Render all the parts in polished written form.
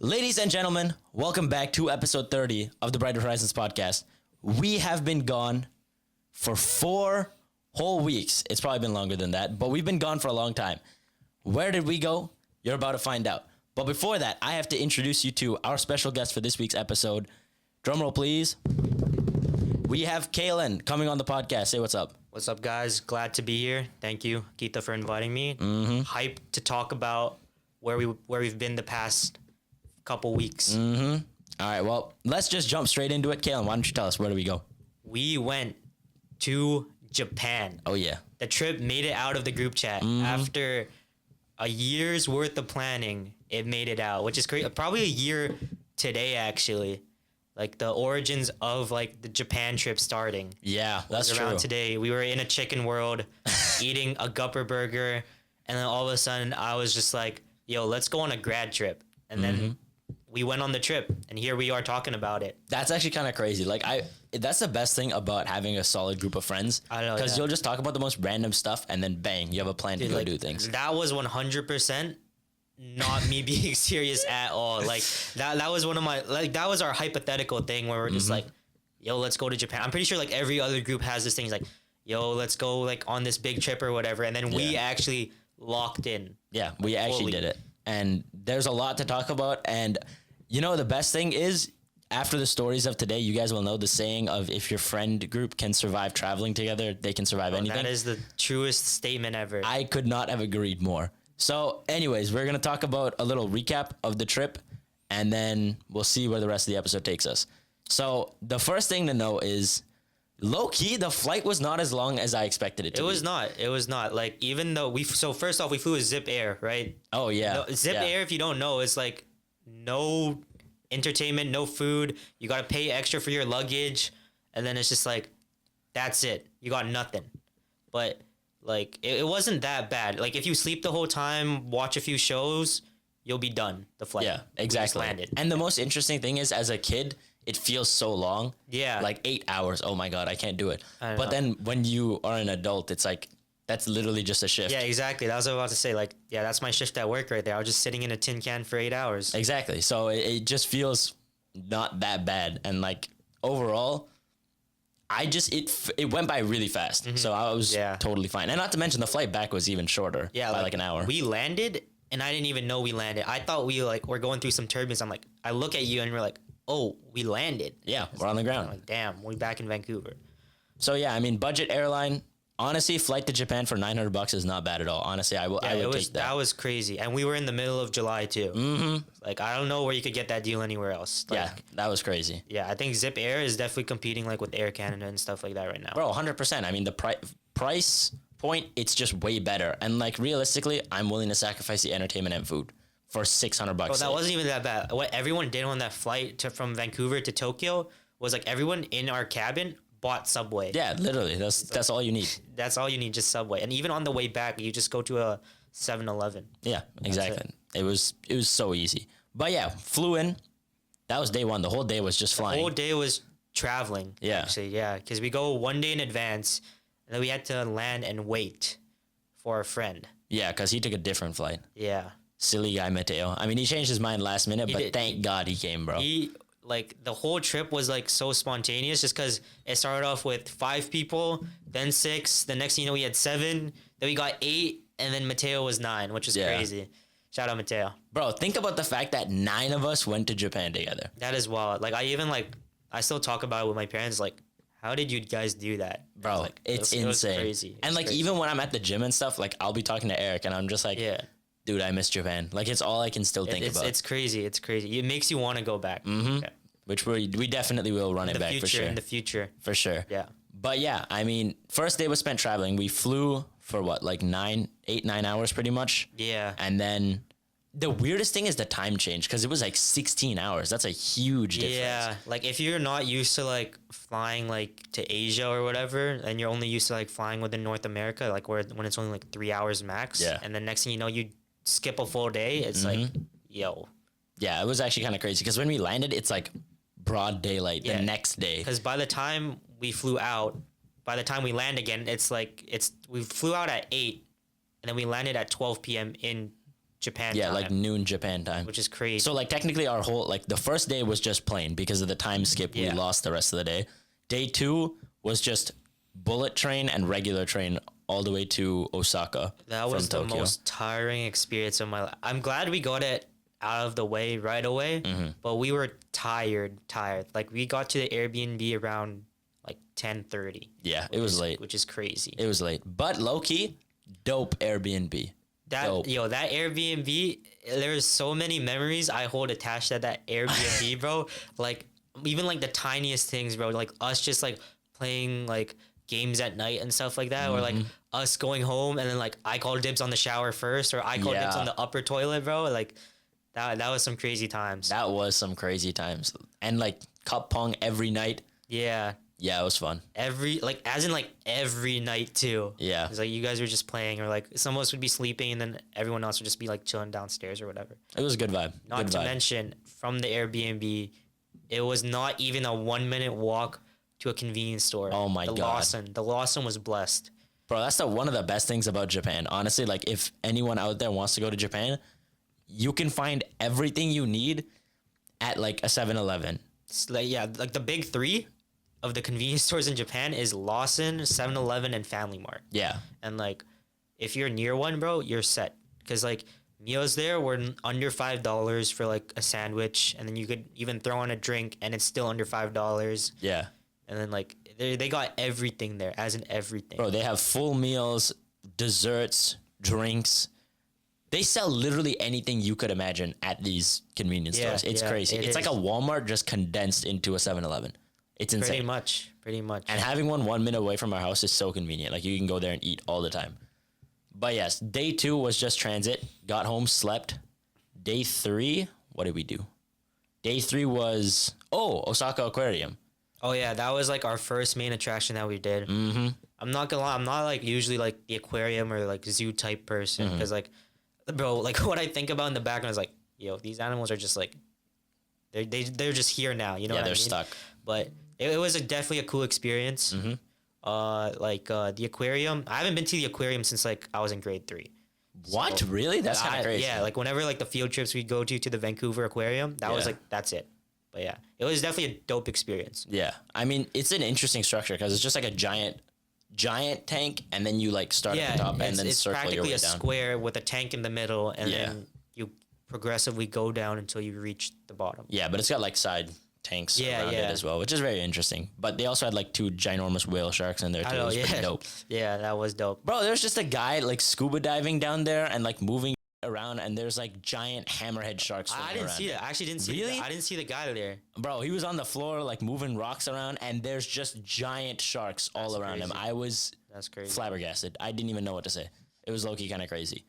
Ladies and gentlemen, welcome back to episode 30 of the Brighter Horizons podcast. We have been gone for 4 whole weeks. It's probably been longer than that, but we've been gone for a long time. Where did we go? You're about to find out. But before that, I have to introduce you to our special guest for this week's episode. Drumroll, please. We have Kalen coming on the podcast. Say what's up. What's up, guys? Glad to be here. Thank you, Keita, for inviting me. Hyped to talk about where we've been the past couple weeks. All right, well, let's just jump straight into it. Kalen, why don't you tell us, where do we go? We went to Japan. Oh, yeah. The trip made it out of the group chat. After a year's worth of planning, it made it out, which is crazy. Probably a year today, actually. Like the origins of like the Japan trip starting. Yeah, that's true. Around today, we were in a chicken world, eating a gupper burger, and then all of a sudden, I was just like, "Yo, let's go on a grad trip." And then we went on the trip, and here we are talking about it. That's actually kind of crazy. Like that's the best thing about having a solid group of friends. I know, because you'll just talk about the most random stuff, and then bang, you have a plan to go do things. That was 100% not me being serious at all. Like that was one of my that was our hypothetical thing where we're just like, "Yo, let's go to Japan." I'm pretty sure like every other group has this thing. It's like, "Yo, let's go like on this big trip or whatever," and then we actually locked in. Yeah, we actually did it, and there's a lot to talk about. And you know, the best thing is, after the stories of today, you guys will know the saying of if your friend group can survive traveling together, they can survive anything. That is the truest statement ever. I could not have agreed more. So anyways, we're going to talk about a little recap of the trip, and then we'll see where the rest of the episode takes us. So the first thing to know is, low-key, the flight was not as long as I expected it to be. It was not. Like, even though so first off, we flew with Zip Air, right? Oh, yeah. Zip Air, if you don't know, is like no entertainment, no food. You got to pay extra for your luggage, and then it's just like, that's it. You got nothing. But like, it wasn't that bad. Like, if you sleep the whole time, watch a few shows, you'll be done. The flight. Yeah, exactly. We just landed. And the most interesting thing is, as a kid, it feels so long. Yeah. Like 8 hours. Oh my God, I can't do it. I But know. then when you are an adult, it's like, that's literally just a shift. Yeah, exactly. That was what I was about to say. Like, yeah, that's my shift at work right there. I was just sitting in a tin can for 8 hours. Exactly. So it just feels not that bad. And like, overall, it went by really fast. So I was totally fine. And not to mention the flight back was even shorter by like an hour. We landed and I didn't even know we landed. I thought we were going through some turbulence. I'm like, I look at you and we're like, oh, we landed. Yeah, we're on the ground. I'm like, damn, we're back in Vancouver. So yeah, I mean, budget airline. Honestly, flight to Japan for $900 is not bad at all. Honestly, I would take that. That was crazy. And we were in the middle of July too. Like, I don't know where you could get that deal anywhere else. Like, Yeah, that was crazy. Yeah, I think Zip Air is definitely competing like with Air Canada and stuff like that right now. Bro, 100%. I mean, the price point, it's just way better. And like, realistically, I'm willing to sacrifice the entertainment and food for $600. Bro, that wasn't even that bad. What everyone did on that flight from Vancouver to Tokyo was like everyone in our cabin bought Subway. Yeah, literally. That's all you need. That's all you need, just Subway. And even on the way back, you just go to a 7-Eleven. Yeah, exactly. It was so easy. But yeah, flew in. That was day one. The whole day was just flying. The whole day was traveling. Yeah. Actually, yeah. Because we go one day in advance, and then we had to land and wait for a friend. Yeah, because he took a different flight. Yeah. Silly guy, Mateo. I mean, he changed his mind last minute, but did. thank God he came, bro. Like, the whole trip was like so spontaneous just because it started off with 5 people, then 6, the next thing you know we had 7, then we got 8, and then Mateo was 9, which was crazy. Shout out Mateo. Bro, think about the fact that 9 of us went to Japan together. That is wild. Like, I still talk about it with my parents, like, how did you guys do that? Bro, Like, it's it was insane. crazy. And like, even when I'm at the gym and stuff, like, I'll be talking to Eric and I'm just like, dude, I miss Japan. Like, it's all I can still think about. It's crazy. It's crazy. It makes you want to go back. Yeah. Which we definitely will run it back for sure. In the future. For sure. Yeah. But yeah, I mean, first day was spent traveling. We flew for what, like 9 hours pretty much. Yeah. And then the weirdest thing is the time change because it was like 16 hours. That's a huge difference. Yeah. Like, if you're not used to like flying like to Asia or whatever, and you're only used to like flying within North America, like when it's only like 3 hours max. Yeah. And then next thing you know, you skip a full day. It's like, yo. Yeah, it was actually kind of crazy because when we landed, it's like broad daylight the next day. Because by the time we flew out, by the time we land again, it's like we flew out at 8, and then we landed at 12 p.m. in Japan Yeah, time, like noon Japan time. which is crazy. So like technically our whole like the first day was just plain because of the time skip. We Yeah. lost the rest of the day. Day 2 was just bullet train and regular train all the way to Osaka. That was from the Tokyo. most tiring experience of my life. I'm glad we got it out of the way right away, Mm-hmm. but we were tired. Like we got to the Airbnb around like 10:30. Yeah, it was late. Which is crazy. It was late, but low key, dope Airbnb. Dope. That Airbnb, there's so many memories I hold attached to that Airbnb, bro. Like even like the tiniest things, bro. Like us just like playing like games at night and stuff like that, or like Mm-hmm. us going home and then like I call dibs on the shower first, or I call dibs Yeah. on the upper toilet, bro. Like that was some crazy times. That was some crazy times, and like cup pong every night. Yeah, Yeah, it was fun. every night too. Yeah, It's like you guys were just playing, or like some of us would be sleeping and then everyone else would just be like chilling downstairs or whatever. it was a good vibe. Not Good to vibe. mention, from the Airbnb, it was not even a 1 minute walk to a convenience store. Oh my God. The Lawson was blessed. Bro, that's one of the best things about Japan. Honestly, like if anyone out there wants to go to Japan, you can find everything you need at like a 7-Eleven. It's like, yeah, like the big three of the convenience stores in Japan is Lawson, 7-Eleven, and Family Mart. Yeah. And like, if you're near one, bro, you're set. Because like meals there were under $5 for like a sandwich, and then you could even throw on a drink, and it's still under $5. Yeah. And then like they got everything there, as in everything. Bro, they have full meals, desserts, drinks. They sell literally anything you could imagine at these convenience Yeah, stores. It's yeah, crazy. it It's like a is. Walmart just condensed into a 7-Eleven. It's insane. Pretty much. And having 1 minute away from our house is so convenient. Like you can go there and eat all the time. But yes, day 2 was just transit. Got home, slept. Day 3, what did we do? Day 3 was Osaka Aquarium. Oh yeah, that was like our first main attraction that we did. Mm-hmm. I'm not gonna lie, I'm not like usually like the aquarium or like zoo type person, because like, bro, like what I think about in the background is like, yo, these animals are just like, they're just here now, you know? Yeah, what I they're mean? stuck. But it was definitely a cool experience. Mm-hmm. The aquarium. I haven't been to the aquarium since like I was in grade 3. What? Really? That's kind of crazy. Yeah, like whenever like the field trips we'd go to the Vancouver Aquarium, that was Yeah. like that's it. But yeah, it was definitely a dope experience. Yeah. I mean, it's an interesting structure because it's just like a giant tank, and then you like start at the top and then it's circle your practically way a down. square with a tank in the middle, and Yeah. then you progressively go down until you reach the bottom. Yeah, but it's got like side tanks Yeah, around it yeah. as well, which is very interesting. But they also had like 2 ginormous whale sharks in there too. I know, It was pretty yeah, dope. yeah, that was dope. Bro, there's just a guy like scuba diving down there and like moving around, and there's like giant hammerhead sharks I swimming didn't around. see it. I actually didn't see. Really? I didn't see the guy there. Bro, he was on the floor like moving rocks around, and there's just giant sharks all around him. crazy. I was That's crazy. flabbergasted. I didn't even know what to say. It was low-key kind of crazy.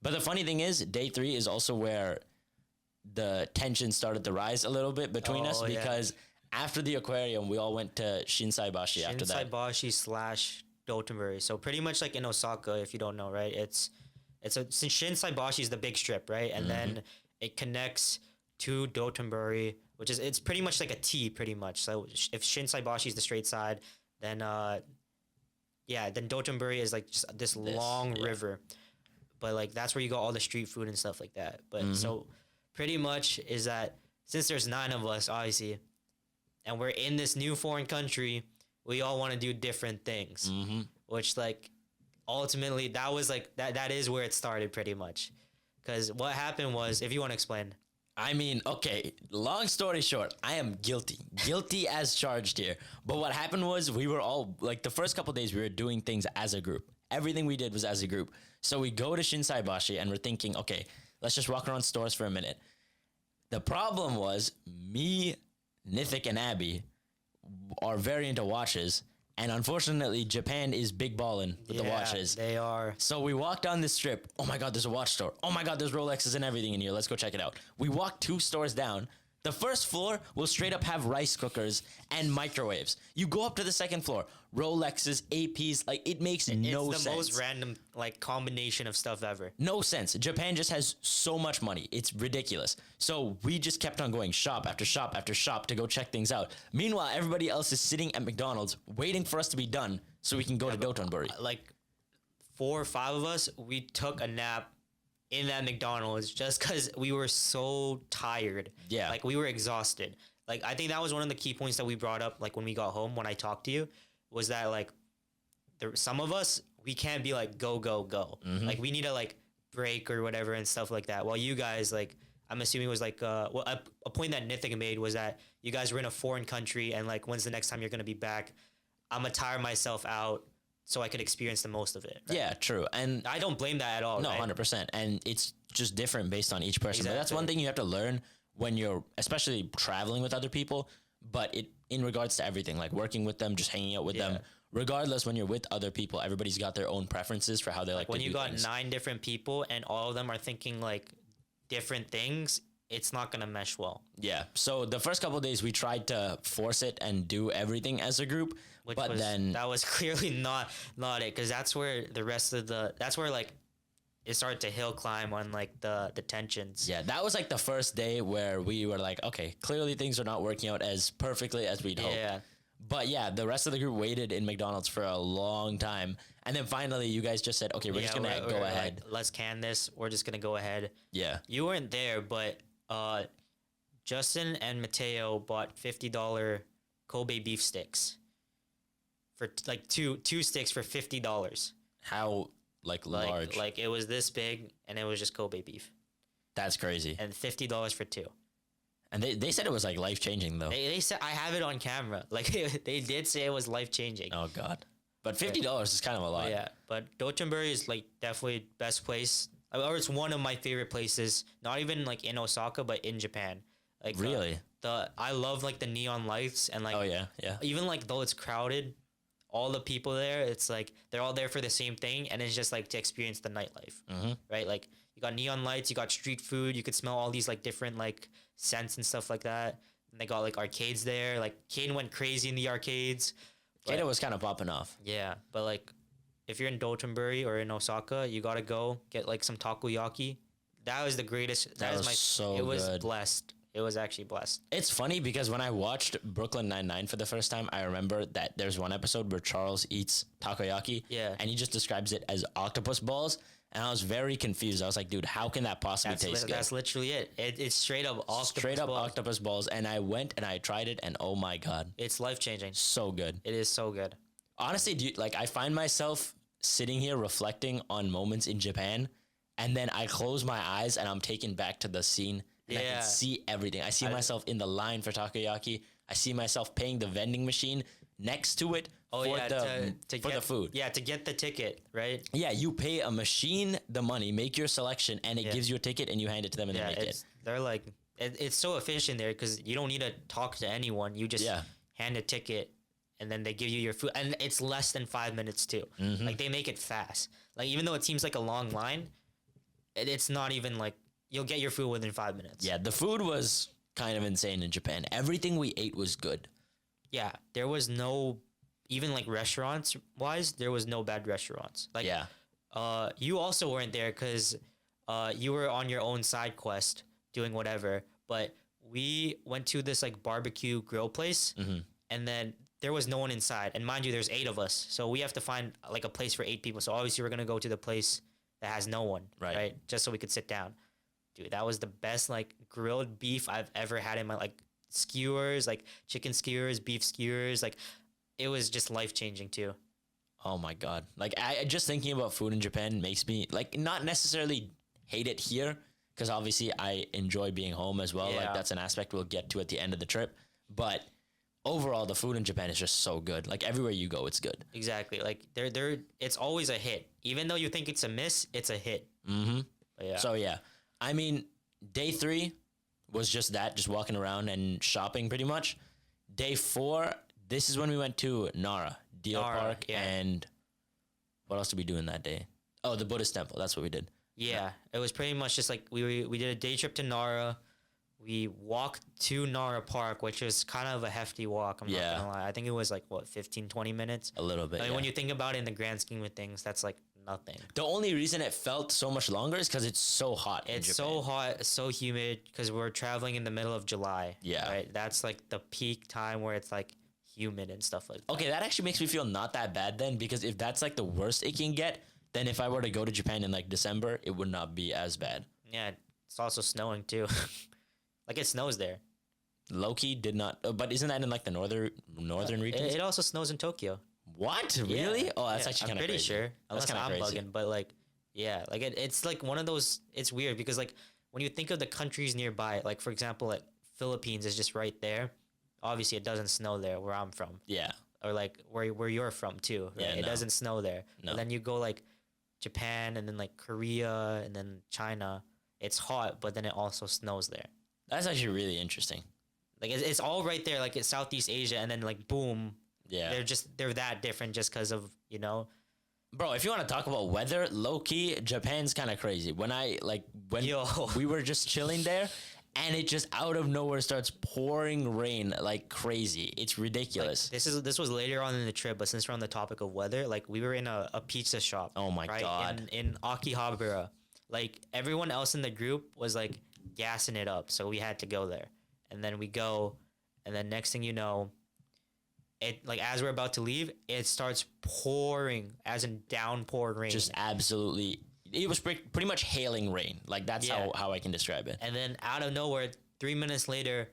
But the funny thing is, day 3 is also where the tension started to rise a little bit between us, Oh, yeah. because after the aquarium, we all went to Shinsaibashi after that. Shinsaibashi / Dotonbori. So pretty much like in Osaka, if you don't know, right? Since Shinsaibashi is the big strip, right? And then it connects to Dotonbori, which is it's pretty much like a T, pretty much. So if Shinsaibashi is the straight side, then then Dotonbori is like just this long yeah. river. But like that's where you got all the street food and stuff like that. But so pretty much is that since there's 9 of us, obviously, and we're in this new foreign country, we all want to do different things. Which like ultimately that was like that is where it started pretty much. Because what happened was, if you want to explain. I mean, okay, long story short, I am guilty. Guilty as charged here. But what happened was we were all, like the first couple days, we were doing things as a group. Everything we did was as a group. So we go to Shinsaibashi and we're thinking, okay, let's just walk around stores for a minute. The problem was me, Nithik, and Abby are very into watches. And unfortunately, Japan is big ballin' with the watches. They are. So we walked down this strip. Oh my God, there's a watch store. Oh my God, there's Rolexes and everything in here. Let's go check it out. We walked 2 stores down. The first floor will straight up have rice cookers and microwaves. You go up to the second floor, Rolexes, APs, like it makes no It's the sense. most random like combination of stuff ever. No sense. Japan just has so much money. It's ridiculous. So we just kept on going shop after shop after shop to go check things out. Meanwhile, everybody else is sitting at McDonald's waiting for us to be done so we can go to Dotonbori. Like 4 or 5 of us, we took a nap in that McDonald's just because we were so tired. Yeah. Like we were exhausted. Like I think that was one of the key points that we brought up. Like when we got home, when I talked to you, was that like some of us we can't be like go go go. Like we need to like break or whatever and stuff like that. While you guys like. I'm assuming it was like well, a point that Nithika made was that you guys were in a foreign country and like when's the next time you're gonna be back? I'm gonna tire myself out so I could experience the most of it. Right? Yeah, true. And I don't blame that at all. no, right? 100%. And it's just different based on each person. But that's Exactly. one thing you have to learn when you're especially traveling with other people, but it in regards to everything, like working with them, just hanging out with them. Regardless, when you're with other people, everybody's got their own preferences for how they like When to you do got things. 9 different people and all of them are thinking like different things, it's not gonna mesh well. Yeah. So the first couple of days we tried to force it and do everything as a group, but then That was clearly not it, because that's where the rest of that's where like it started to hill climb on like the tensions. yeah, that was like the first day where we were like, okay, clearly things are not working out as perfectly as we'd hoped. Yeah. But yeah, the rest of the group waited in McDonald's for a long time. And then finally you guys just said, okay, we're just going to go ahead. Like, let's can this. We're just gonna go ahead. Yeah. You weren't there, but Justin and Mateo bought $50 Kobe beef sticks for like two sticks for $50. How large? Like it was this big, and it was just Kobe beef, That's crazy. and $50 for 2. And they said it was like life changing though. They said I have it on camera. Like they did say it was life changing. Oh God. But $50 is kind of a lot. Yeah, but Dotonbori is like definitely best place, or it's one of my favorite places. Not even like in Osaka, but in Japan. Like Really? I love like the neon lights and like Oh yeah. Yeah. even like though it's crowded, all the people there, it's like they're all there for the same thing, and it's just like to experience the nightlife, right? Like you got neon lights, you got street food, you could smell all these like different like scents and stuff like that. And they got like arcades there. Like Kane went crazy in the arcades. Kato was kind of popping off. Yeah, but like if you're in Dotonbori or in Osaka, you gotta go get like some takoyaki. That was the greatest. That is was my. so It was good. blessed. It was actually blessed. It's funny because when I watched Brooklyn Nine-Nine for the first time, I remember that there's one episode where Charles eats takoyaki. Yeah. And he just describes it as octopus balls. And I was very confused. I was like, dude, how can that possibly taste good? That's literally it. It's straight up octopus Straight up balls. octopus balls. And I went and I tried it, and oh my God, It's life changing. so good. It is so good. Honestly, I find myself sitting here reflecting on moments in Japan, and then I close my eyes and I'm taken back to the scene. And I Yeah. can see everything. I see myself in the line for takoyaki. I see myself paying the vending machine next to it Oh for yeah, for the food. Yeah, to get the ticket, right? Yeah, you pay a machine the money, make your selection, and it Yeah. gives you a ticket, and you hand it to them, and Yeah, they make it. they're like it's so efficient there because you don't need to talk to anyone. You just Yeah. hand a ticket, and then they give you your food, and it's less than 5 minutes too. Mm-hmm. Like they make it fast. Like even though it seems like a long line, it's not even like you'll get your food within 5 minutes. Yeah, the food was kind of insane in Japan. Everything we ate was good. Yeah, there was no even like restaurants wise, there was no bad restaurants. Like Yeah. you also weren't there because you were on your own side quest doing whatever. But we went to this like barbecue grill place, Mm-hmm. and then there was no one inside. And mind you, there's 8 of us, so we have to find like a place for 8 people. So obviously we're gonna go to the place that has no one, Right. Just so we could sit down. Dude, that was the best like grilled beef I've ever had in my like skewers, like chicken skewers, beef skewers. Like it was just life changing too. Oh my God. Like I just thinking about food in Japan makes me like not necessarily hate it here, because obviously I enjoy being home as well. Yeah. Like that's an aspect we'll get to at the end of the trip. But overall, the food in Japan is just so good. Like everywhere you go, it's good. Exactly. Like it's always a hit. Even though you think it's a miss, it's a hit. Mm-hmm. But yeah. So yeah, I mean, day 3 was just that, just walking around and shopping pretty much. Day 4, this is when we went to Nara, Deer Nara, Park, yeah. and what else did we do in that day? Oh, the Buddhist temple. That's what we did. Yeah, it was pretty much just like we did a day trip to Nara. We walked to Nara Park, which was kind of a hefty walk. I'm Yeah. not gonna lie. I think it was like what 15, 20 minutes. A little bit. I mean, yeah. when you think about it in the grand scheme of things, that's like nothing. The only reason it felt so much longer is because it's so hot. It's in so Japan. hot, so humid because we're traveling in the middle of July. Yeah. Right. That's like the peak time where it's like humid and stuff like that. Okay, that actually makes me feel not that bad then, because if that's like the worst it can get, then if I were to go to Japan in like December, it would not be as bad. Yeah, it's also snowing too. Like it snows there. Loki did not, but isn't that in like the northern regions? It also snows in Tokyo. What? Really? Yeah. Oh, that's Yeah, actually kind I'm of pretty crazy. sure. Unless kinda I'm crazy. bugging, but like, yeah, like it's like one of those. It's weird because like when you think of the countries nearby, like for example, like Philippines is just right there. Obviously, it doesn't snow there where I'm from, Yeah. or like where you're from too. Right? Yeah, It no. doesn't snow there. No. But then you go like Japan and then like Korea and then China. It's hot, but then it also snows there. That's actually really interesting. Like it's all right there, like it's Southeast Asia, and then like boom, Yeah. they're that different just because of Bro, if you want to talk about weather, low key, Japan's kind of crazy. When Yo. we were just chilling there, and it just out of nowhere starts pouring rain like crazy. It's ridiculous. This was later on in the trip, but since we're on the topic of weather, like we were in a pizza shop. Oh my right, God. In Akihabara, like everyone else in the group was like gassing it up, so we had to go there, and then we go, and then next thing you know, it like as we're about to leave, it starts pouring, as in downpour rain. Just absolutely, it was pretty much hailing rain. Like that's Yeah. how I can describe it. And then out of nowhere, 3 minutes later,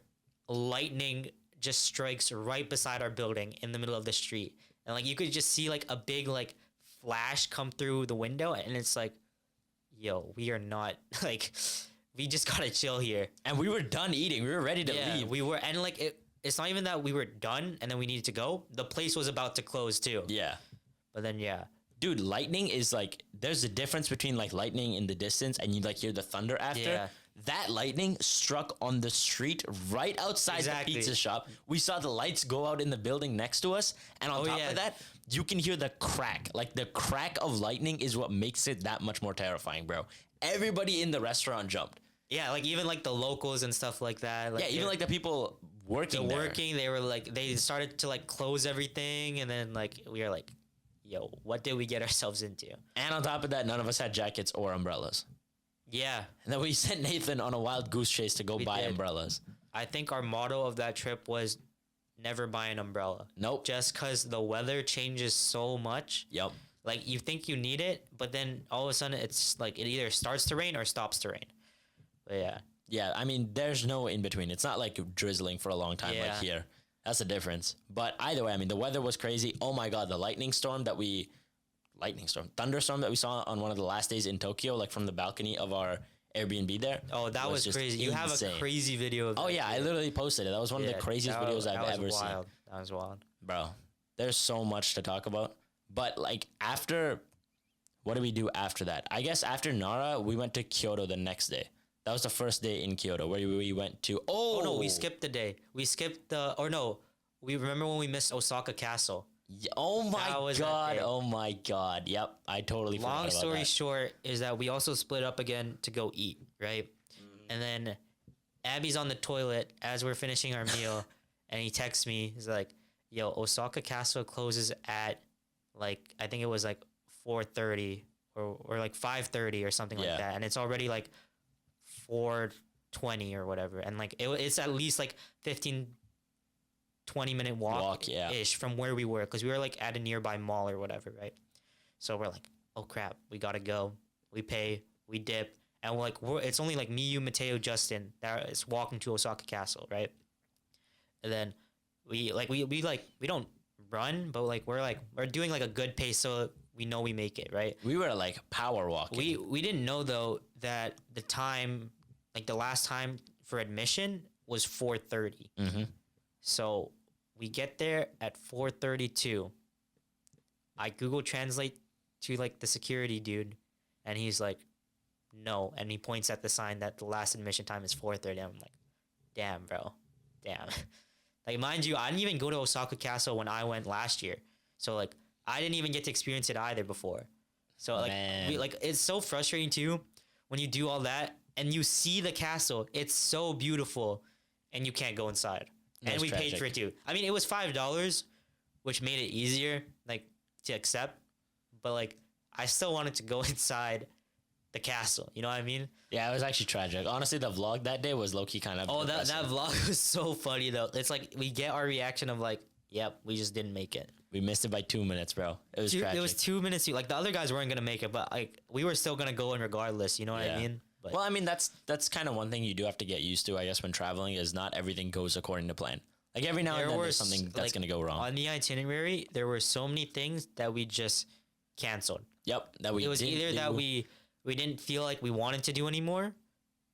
lightning just strikes right beside our building in the middle of the street. And like you could just see like a big like flash come through the window, and it's like, yo, we are not like we just gotta chill here. And we were done eating. We were ready to leave. We were, and like it's not even that we were done and then we needed to go. The place was about to close too. Yeah. But then yeah. Dude, lightning is like, there's a difference between like lightning in the distance and you like hear the thunder after. Yeah. That lightning struck on the street right outside Exactly. the pizza shop. We saw the lights go out in the building next to us. And on top yeah. of that, you can hear the crack. Like the crack of lightning is what makes it that much more terrifying, bro. Everybody in the restaurant jumped. Yeah, like even like the locals and stuff like that. Like, Yeah, even like the people working there. they were like they started to like close everything, and then like we were like, yo, what did we get ourselves into? And on top of that, none of us had jackets or umbrellas. Yeah, And then we sent Nathan on a wild goose chase to go buy did. umbrellas. I think our motto of that trip was never buy an umbrella. Nope. Just because the weather changes so much. Yep. Like you think you need it, but then all of a sudden it's like it either starts to rain or stops to rain. But yeah. Yeah, I mean, there's no in between. It's not like drizzling for a long time like Yeah. here. That's the difference. But either way, I mean, the weather was crazy. Oh my God, the thunderstorm that we saw on one of the last days in Tokyo, like from the balcony of our Airbnb there. Oh, that was just crazy. You have a insane. crazy video of that. Oh yeah, I literally posted it. That was one of the craziest videos I've ever seen. That was wild. Bro, there's so much to talk about. But like what did we do after that? I guess after Nara, we went to Kyoto the next day. That was the first day in Kyoto where we went to. Oh no, we skipped the day. We skipped we remember when we missed Osaka Castle. Oh That my was that God. day. Oh my God. Yep. I totally forgot Long about story that. short is that we also split up again to go eat, right? Mm-hmm. And then Abby's on the toilet as we're finishing our meal, and he texts me. He's like, yo, Osaka Castle closes at like, I think it was like 4:30 or like 5:30 or something Yeah. like that. And it's already like 4:20 or whatever. And like, it's at least like 15-20 minute walk yeah. ish from where we were, because we were like at a nearby mall or whatever, right? So we're like, oh crap, we gotta go. We pay, we dip, and it's only like me, you, Mateo, Justin that is walking to Osaka Castle, right? And then we don't run, but like we're doing like a good pace so we know we make it, right? We were like power walking. We didn't know though that the time, like the last time for admission was 4:30. Mm-hmm. So we get there at 4:32. I Google Translate to like the security dude, and he's like, no, and he points at the sign that the last admission time is 4:30. I'm like, damn, bro, damn. Like, mind you, I didn't even go to Osaka Castle when I went last year, so like I didn't even get to experience it either before. So like, Man. it's so frustrating too when you do all that and you see the castle. It's so beautiful, and you can't go inside. That's And we tragic. paid for it too. I mean, it was $5, which made it easier, like, to accept. But like, I still wanted to go inside the castle. You know what I mean? Yeah, it was actually tragic. Honestly, the vlog that day was low-key kind of Oh, that depressing. vlog was so funny though. It's like we get our reaction of like, yep, we just didn't make it. We missed it by 2 minutes, bro. It was tragic. It was 2 minutes. Like the other guys weren't gonna make it, but like we were still gonna go in regardless. You know what I mean? But Well, I mean, that's kind of one thing you do have to get used to, I guess, when traveling is not everything goes according to plan. Like every now and then there's something that's going to go wrong. On the itinerary, there were so many things that we just canceled. Yep. That we It was either that we didn't feel like we wanted to do anymore.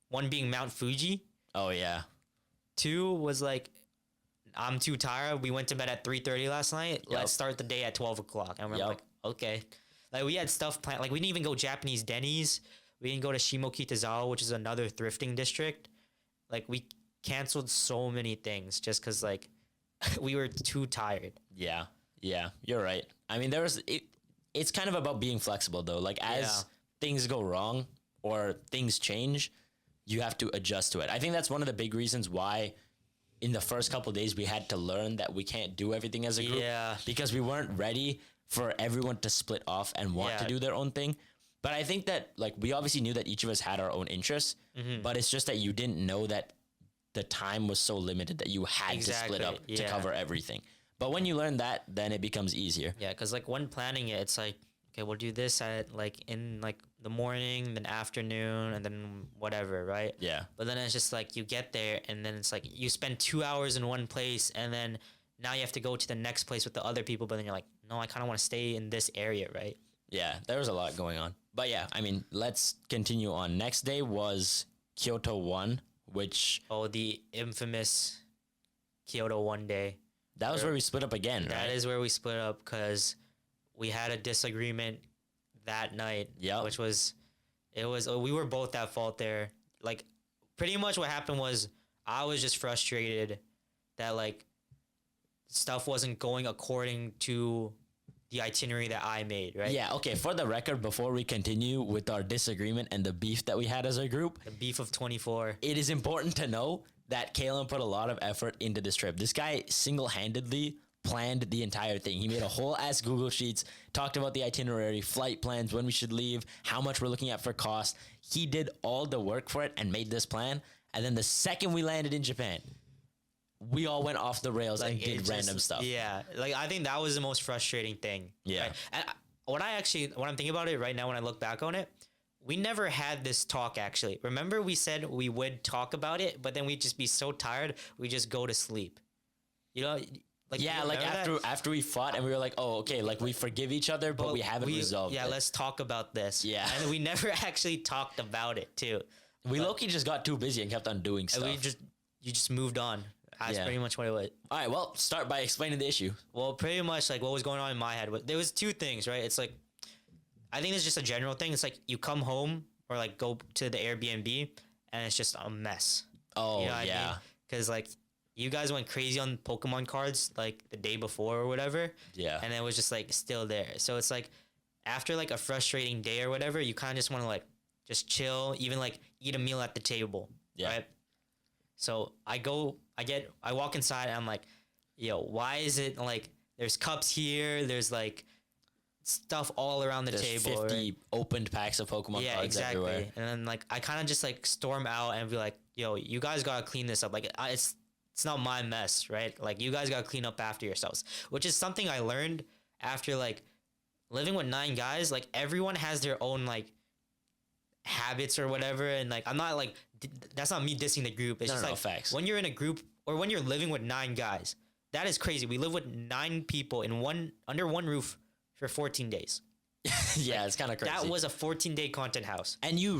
One being Mount Fuji. Oh, yeah. Two was like, I'm too tired. We went to bed at 3:30 last night. Yep. Let's start the day at 12 o'clock. And we're Yep. like, okay. Like we had stuff planned. Like we didn't even go Japanese Denny's. We didn't go to Shimokitazawa, which is another thrifting district. Like we canceled so many things just because like we were too tired. Yeah. Yeah. You're right. I mean, it's kind of about being flexible, though. Like as things go wrong or things change, you have to adjust to it. I think that's one of the big reasons why in the first couple of days we had to learn that we can't do everything as a group. Yeah. Because we weren't ready for everyone to split off and want to do their own thing. But I think that like we obviously knew that each of us had our own interests, but it's just that you didn't know that the time was so limited that you had to split up to cover everything. But when you learn that, then it becomes easier. Yeah, because like when planning it, it's like, okay, we'll do this at like in like the morning, then afternoon, and then whatever, right? Yeah. But then it's just like you get there and then it's like you spend 2 hours in one place and then now you have to go to the next place with the other people, but then you're like, no, I kind of want to stay in this area, right? Yeah, there was a lot going on. But yeah, I mean, let's continue on. Next day was Kyoto 1, which... Oh, the infamous Kyoto 1 day. That was where we split up again, right? That is where we split up because we had a disagreement that night. Yeah. Which was... we were both at fault there. Like, pretty much what happened was I was just frustrated that, like, stuff wasn't going according to the itinerary that I made, right? Yeah, okay. For the record, before we continue with our disagreement and the beef that we had as a group, The beef of 24. it is important to know that Kalen put a lot of effort into this trip. This guy single-handedly planned the entire thing. He made a whole ass Google Sheets, talked about the itinerary, flight plans, when we should leave, how much we're looking at for cost. He did all the work for it and made this plan. And then the second we landed in Japan, we all went off the rails and did random stuff. Yeah, like I think that was the most frustrating thing. Yeah. Right? And when I'm thinking about it right now, when I look back on it, we never had this talk actually. Remember we said we would talk about it, but then we'd just be so tired, we just go to sleep. You know, like Yeah, like after we fought and we were like, oh, okay, like we forgive each other, but we haven't resolved it. Let's talk about this. Yeah. And we never actually talked about it too. We low-key just got too busy and kept on doing stuff. And you just moved on. That's pretty much what it was. All right, well, start by explaining the issue. Well, pretty much like what was going on in my head. There was two things, right? It's like, I think it's just a general thing. It's like you come home or like go to the Airbnb and it's just a mess. Oh, You know what I yeah. mean? Because like you guys went crazy on Pokemon cards like the day before or whatever. Yeah. And it was just like still there. So it's like after like a frustrating day or whatever, you kind of just want to like just chill, even like eat a meal at the table. Yeah. Right. So I walk inside and I'm like, yo, why is it like there's cups here? There's like stuff all around the There's table. 50 right? opened packs of Pokemon cards everywhere. And then like I kind of just like storm out and be like, yo, you guys gotta clean this up. Like it's not my mess, right? Like you guys gotta clean up after yourselves, which is something I learned after like living with 9 guys. Like everyone has their own like habits or whatever, and like I'm not like that's not me dissing the group. It's just like facts. when you're in a group or when you're living with 9 guys, that is crazy. We live with 9 people under one roof for 14 days. Yeah, it's kind of crazy. That was a 14-day content house. And you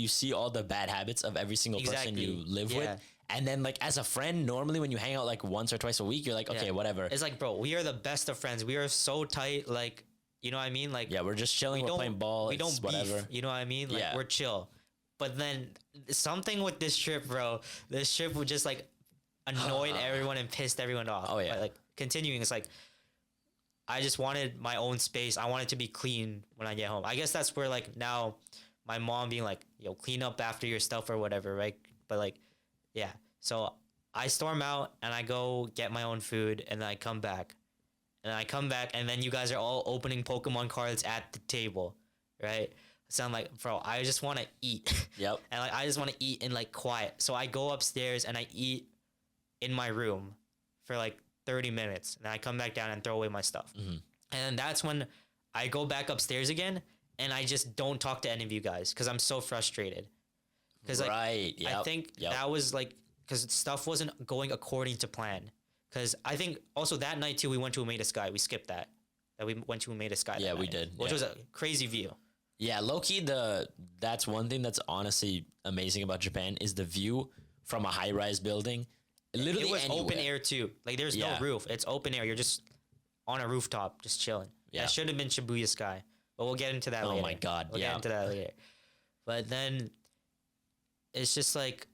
see all the bad habits of every single person you live with. And then like as a friend, normally when you hang out like once or twice a week, you're like, okay, whatever. It's like, bro, we are the best of friends. We are so tight. Like, you know what I mean? Like, yeah, we're just chilling. We're playing ball. We don't whatever. beef. You know what I mean? Like, we're chill. But then something with this trip, bro, this trip would just like annoyed everyone and pissed everyone off. Oh yeah. But, like continuing, it's like I just wanted my own space. I wanted to be clean when I get home. I guess that's where like now my mom being like, yo, clean up after your stuff or whatever, right? But like, yeah. So I storm out and I go get my own food and then I come back. And then you guys are all opening Pokemon cards at the table, right? So I'm like, bro, I just want to eat. Yep. And like I just want to eat in like quiet. So I go upstairs and I eat in my room for like 30 minutes. And then I come back down and throw away my stuff. And then that's when I go back upstairs again and I just don't talk to any of you guys because I'm so frustrated. Because like, I think that was like, because stuff wasn't going according to plan. Because I think also that night too, we went to Amidst Sky. We skipped that. We went to Amidst Sky. Yeah, we night, did. Which was a crazy view. Yeah, low-key, that's one thing that's honestly amazing about Japan is the view from a high-rise building. Literally it was anywhere. open air too. Like there's no roof. It's open air. You're just on a rooftop, just chilling. Yeah. That should have been Shibuya Sky. But we'll get into that later. Oh my God, we'll get into that later. But then it's just like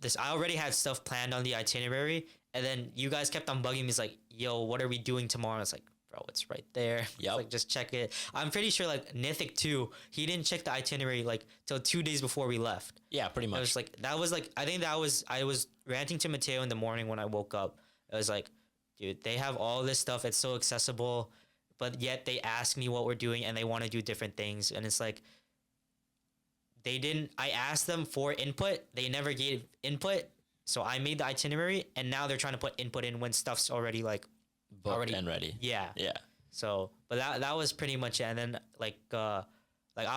this. I already had stuff planned on the itinerary, and then you guys kept on bugging me. It's like, yo, what are we doing tomorrow? It's like, bro, it's right there. Yeah, like just check it. I'm pretty sure like Nithik too. He didn't check the itinerary like till 2 days before we left. Yeah, pretty much. It was like I think I was ranting to Mateo in the morning when I woke up. It was like, dude, they have all this stuff. It's so accessible, but yet they ask me what we're doing and they want to do different things, and it's like. They didn't. I asked them for input. They never gave input. So I made the itinerary, and now they're trying to put input in when stuff's already like booked and ready. Yeah. Yeah. So, but that was pretty much it. And then like I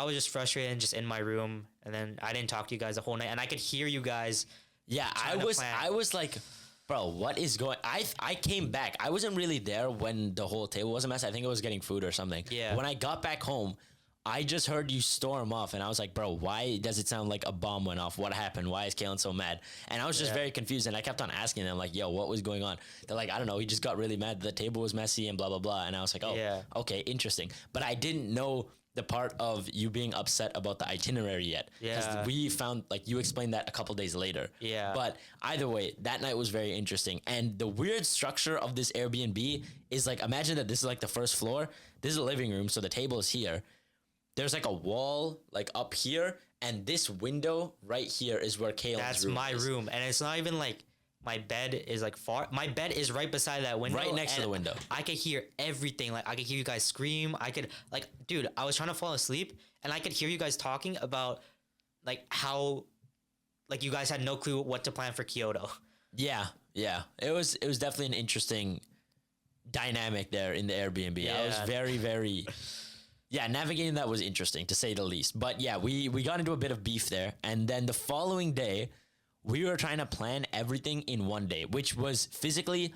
was just frustrated and just in my room, and then I didn't talk to you guys the whole night, and I could hear you guys. Yeah, I was like, bro, what is going? I came back. I wasn't really there when the whole table was a mess. I think I was getting food or something. Yeah. When I got back home, I just heard you storm off, and I was like, bro, why does it sound like a bomb went off? What happened? Why is Kalen so mad? And I was just very confused, and I kept on asking them, like, yo, what was going on? They're like, I don't know. He just got really mad. The table was messy and blah, blah, blah. And I was like, oh, okay, interesting. But I didn't know the part of you being upset about the itinerary yet. Yeah. Because we found, like, you explained that a couple days later. Yeah. But either way, that night was very interesting. And the weird structure of this Airbnb is, like, imagine that this is, like, the first floor. This is a living room, so the table is here. There's like a wall like up here, and this window right here is where Kalen's That's room my is. room, and it's not even like my bed is like far. My bed is right beside that window, Right next to the window. I could hear everything. Like I could hear you guys scream. I could like, dude, I was trying to fall asleep, and I could hear you guys talking about like how, like you guys had no clue what to plan for Kyoto. Yeah. It was definitely an interesting dynamic there in the Airbnb. Yeah. I was very, very. Yeah, navigating that was interesting, to say the least. But yeah, we got into a bit of beef there. And then the following day, we were trying to plan everything in one day, which was physically,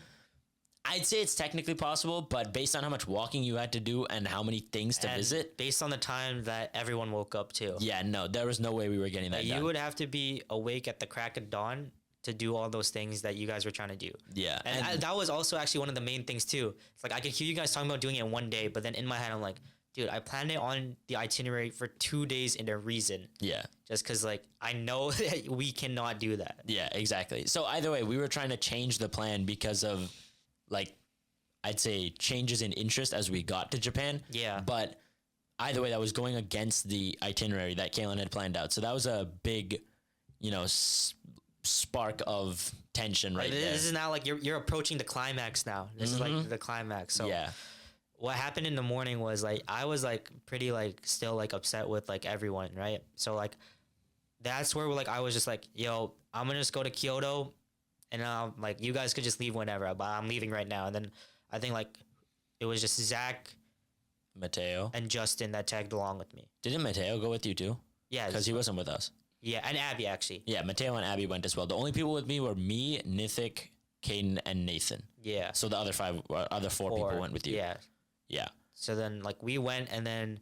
I'd say it's technically possible, but based on how much walking you had to do and how many things to visit. Based on the time that everyone woke up too. Yeah, no, there was no way we were getting that done. You would have to be awake at the crack of dawn to do all those things that you guys were trying to do. Yeah. And that was also actually one of the main things too. It's like I could hear you guys talking about doing it in one day, but then in my head, I'm like, dude, I planned it on the itinerary for 2 days in a reason. Yeah. Just because, like, I know that we cannot do that. Yeah, exactly. So either way, we were trying to change the plan because of, like, I'd say changes in interest as we got to Japan. Yeah. But either way, that was going against the itinerary that Kalen had planned out. So that was a big, spark of tension right there. This is now, like, you're approaching the climax now. This is, like, the climax. So yeah. What happened in the morning was like I was like pretty like still like upset with like everyone, right? So like that's where like I was just like, yo, I'm gonna just go to Kyoto, and like you guys could just leave whenever, but I'm leaving right now. And then I think like it was just Zach, Mateo, and Justin that tagged along with me. Didn't Mateo go with you too? Yeah, because he wasn't with us. Yeah, and Abby actually. Yeah, Mateo and Abby went as well. The only people with me were me, Nithik, Caden, and Nathan. Yeah. So the other four people went with you. Yeah. Yeah. So then like we went, and then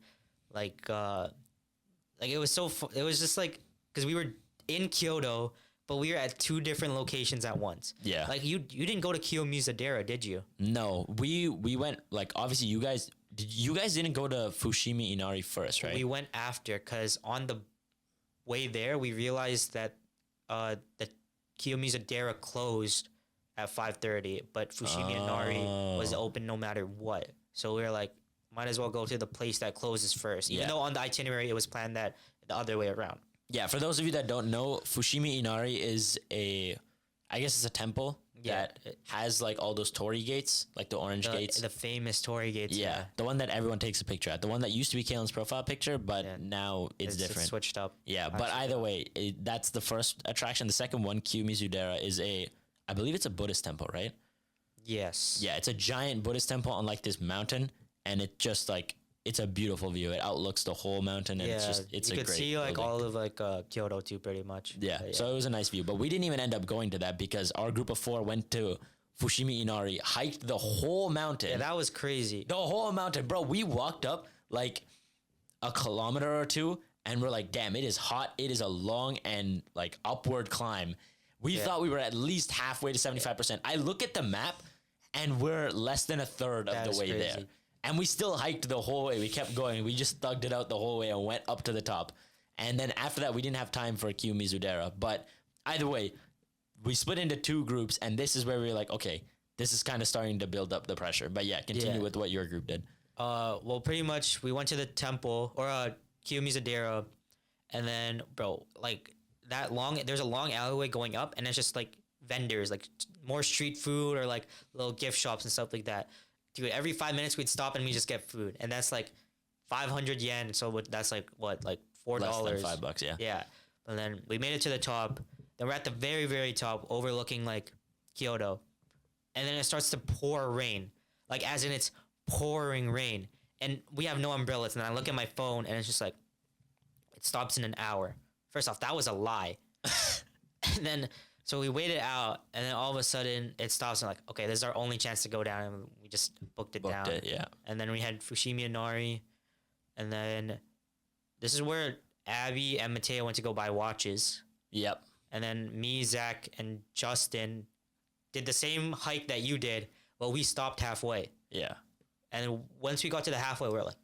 like it was it was just like because we were in Kyoto, but we were at 2 different locations at once. Yeah. Like you didn't go to Kiyomizu-dera, did you? No, we went like obviously you guys didn't go to Fushimi Inari first, right? We went after because on the way there we realized that the Kiyomizu-dera closed at 5:30, but Fushimi Inari was open no matter what. So we were like, might as well go to the place that closes first, even though on the itinerary it was planned that the other way around. Yeah, for those of you that don't know, Fushimi Inari is I guess it's a temple that has like all those torii gates, like the orange gates. The famous torii gates. Yeah, the one that everyone takes a picture at. The one that used to be Kalen's profile picture, but now it's different. It's switched up. Yeah, but either way, that's the first attraction. The second one, Kiyomizu-dera, is I believe it's a Buddhist temple, right? Yes. Yeah, it's a giant Buddhist temple on like this mountain, and it just like it's a beautiful view. It outlooks the whole mountain, and it's you a could great see like building. all of like Kyoto too, pretty much. Yeah, But so it was a nice view, but we didn't even end up going to that because our group of 4 went to Fushimi Inari, hiked the whole mountain. yeah, that was crazy. The whole mountain, bro. We walked up like a kilometer or two, and we're like, damn, it is hot. It is a long and like upward climb. We thought we were at least halfway to 75%. I look at the map, and we're less than a third of That the is way crazy. there. And we still hiked the whole way. We kept going. We just thugged it out the whole way and went up to the top. And then after that, we didn't have time for Kiyomizu-dera. But either way, we split into 2 groups, and this is where we were like, okay, this is kind of starting to build up the pressure. But yeah, continue Yeah. with what your group did. Well, pretty much we went to the temple or Kiyomizu-dera, and then bro, like there's a long alleyway going up, and it's just like vendors, like more street food or like little gift shops and stuff like that. Dude, every 5 minutes we'd stop and we just get food, and that's like 500 yen. So that's like what, like $4? Less than $5, yeah. Yeah, and then we made it to the top. Then we're at the very, very top, overlooking like Kyoto, and then it starts to pour rain, like as in it's pouring rain, and we have no umbrellas. And I look at my phone, and it's just like it stops in an hour. First off, that was a lie. And then so we waited out, and then all of a sudden it stops. And like, okay, this is our only chance to go down, and we just booked it down. Yeah. And then we had Fushimi Inari, and then this is where Abby and Mateo went to go buy watches. Yep. And then me, Zach, and Justin did the same hike that you did, but we stopped halfway. Yeah. And once we got to the halfway, we were like,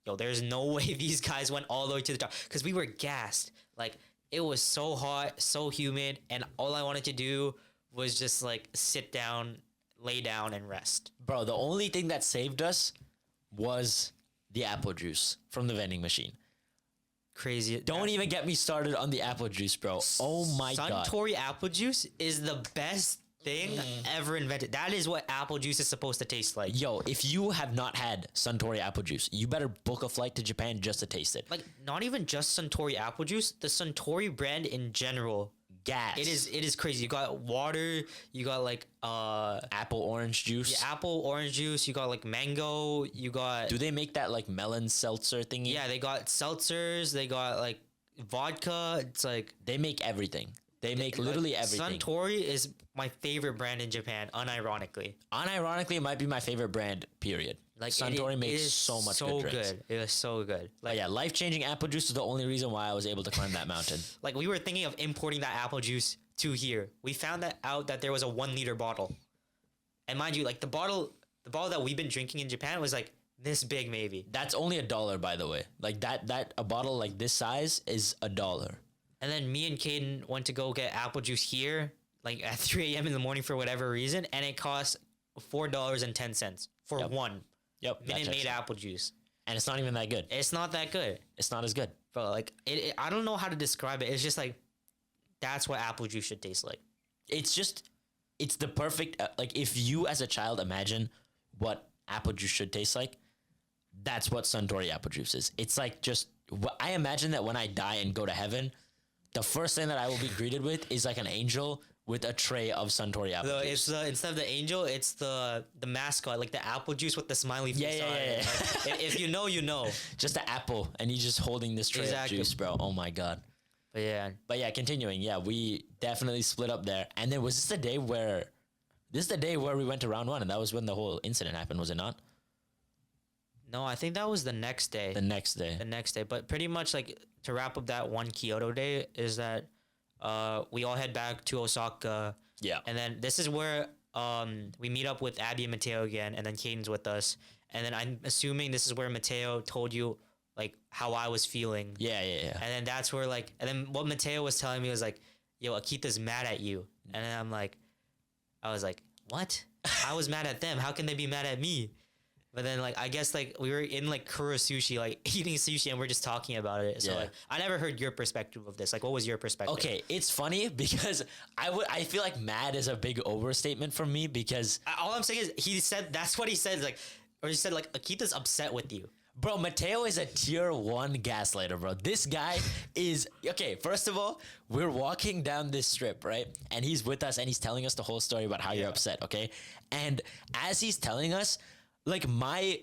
yo, there's no way these guys went all the way to the top. Because we were gassed. Like, it was so hot, so humid, and all I wanted to do was just, like, sit down, lay down, and rest. Bro, the only thing that saved us was the apple juice from the vending machine. Crazy. Don't even get me started on the apple juice, bro. Oh my God. Suntory apple juice is the best thing ever invented. That is what apple juice is supposed to taste like. Yo, if you have not had Suntory apple juice, you better book a flight to Japan just to taste it. Like, not even just Suntory apple juice, the Suntory brand in general. Gas. It is crazy. You got water, you got like apple orange juice. apple orange juice, you got like mango, you got Do they make that like melon seltzer thingy? yeah, they got seltzers, they got like vodka. It's like They make everything. They make literally everything. Suntory is my favorite brand in Japan, unironically. Unironically, it might be my favorite brand, period. Like Suntory makes is so much good drinks. It was so good. But Like yeah, life-changing apple juice is the only reason why I was able to climb that mountain. like we were thinking of importing that apple juice to here. We found that out that there was a 1 liter bottle. And mind you, like the bottle that we've been drinking in Japan was like this big maybe. That's only $1, by the way. Like that a bottle like this size is $1. And then me and Caden went to go get apple juice here, like at 3 a.m. in the morning for whatever reason, and it cost $4.10 for one Yep. that Minute checks Maid out. apple juice. And it's not even that good. It's not that good, It's not as good. but like I don't know how to describe it. It's just like that's what apple juice should taste like. It's the perfect like if you as a child imagine what apple juice should taste like, that's what Suntory apple juice is. It's like just I imagine that when I die and go to heaven, the first thing that I will be greeted with is like an angel with a tray of Suntory apple juice. It's instead of the angel, it's the mascot, like the apple juice with the smiley face on it. Yeah. Like, if you know, you know. Just an apple, and he's just holding this tray Exactly. of juice, bro. Oh my God. But yeah, Continuing. Yeah, we definitely split up there. And then this is the day where we went to round 1, and that was when the whole incident happened, was it not? no, I think that was the next day. The next day. But pretty much like to wrap up that one Kyoto day is that we all head back to Osaka. Yeah. And then this is where we meet up with Abby and Mateo again, and then Caden's with us. And then I'm assuming this is where Mateo told you like how I was feeling. Yeah. And then that's where like, and then what Mateo was telling me was like, yo, Akita's mad at you. And then I was like, what? I was mad at them. How can they be mad at me? But then like, I guess like we were in like Kura Sushi, like eating sushi, and we're just talking about it. So Yeah. like, I never heard your perspective of this. Like, what was your perspective? Okay, it's funny because I feel like mad is a big overstatement for me because All I'm saying is he said, that's what he said. Like, or he said like, Akita's upset with you. Bro, Mateo is a tier 1 gaslighter, bro. This guy is okay. First of all, we're walking down this strip, right? And he's with us and he's telling us the whole story about how you're upset, okay? And as he's telling us, like, my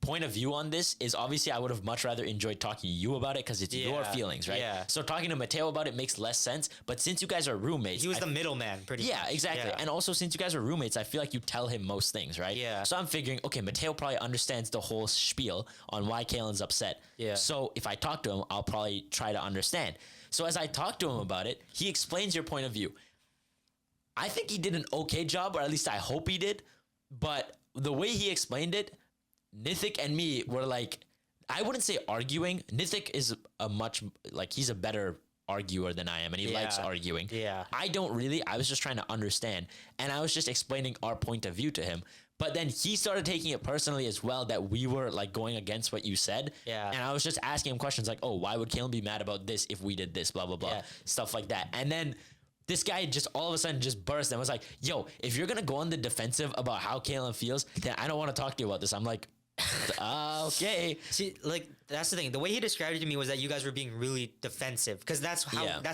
point of view on this is obviously I would have much rather enjoyed talking to you about it because it's your feelings, right? Yeah. So talking to Mateo about it makes less sense. But since you guys are roommates, He was the middleman, pretty much. yeah, exactly. Yeah. And also, since you guys are roommates, I feel like you tell him most things, right? Yeah. So I'm figuring, okay, Mateo probably understands the whole spiel on why Kalen's upset. Yeah. So if I talk to him, I'll probably try to understand. So as I talk to him about it, he explains your point of view. I think he did an okay job, or at least I hope he did. But the way he explained it, Nithik and me were like, I wouldn't say arguing. Nithik is he's a better arguer than I am, and he likes arguing. Yeah. I don't really. I was just trying to understand, and I was just explaining our point of view to him. But then he started taking it personally as well, that we were like going against what you said. Yeah. And I was just asking him questions like, oh, why would Kalen be mad about this if we did this, blah, blah, blah, Yeah. stuff like that. And then this guy just all of a sudden just burst and was like, yo, if you're going to go on the defensive about how Kalen feels, then I don't want to talk to you about this. I'm like, okay. See, like, that's the thing. The way he described it to me was that you guys were being really defensive, because that's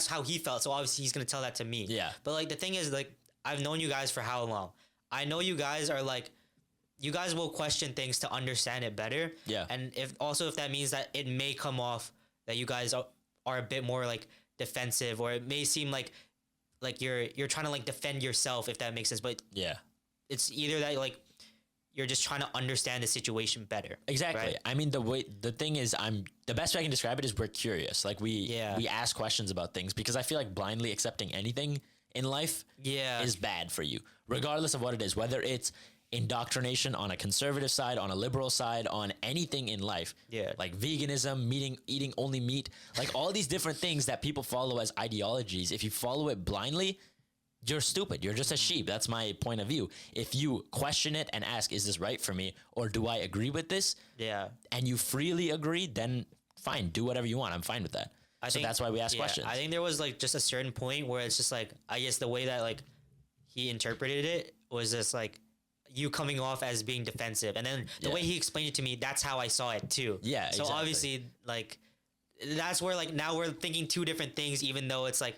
how he felt. So obviously he's gonna tell that to me. Yeah. But like the thing is, like, I've known you guys for how long? I know you guys are like, you guys will question things to understand it better. Yeah. And if that means that it may come off that you guys are a bit more like defensive, or it may seem like you're trying to like defend yourself, if that makes sense. But Yeah. it's either that like you're just trying to understand the situation better. Exactly. Right? I mean, the thing is, the best way I can describe it is we're curious. Like we ask questions about things, because I feel like blindly accepting anything in life is bad for you, regardless of what it is, whether it's indoctrination on a conservative side, on a liberal side, on anything in life. Yeah. Like veganism, eating only meat, like all these different things that people follow as ideologies. If you follow it blindly, you're stupid. You're just a sheep. That's my point of view. If you question it and ask, is this right for me? Or do I agree with this? Yeah. And you freely agree, then fine, do whatever you want. I'm fine with that. I So think that's why we ask questions. I think there was like just a certain point where it's just like, I guess the way that like he interpreted it was just like you coming off as being defensive. And then the way he explained it to me, that's how I saw it too. Yeah, So exactly. obviously, like, that's where like now we're thinking two different things, even though it's like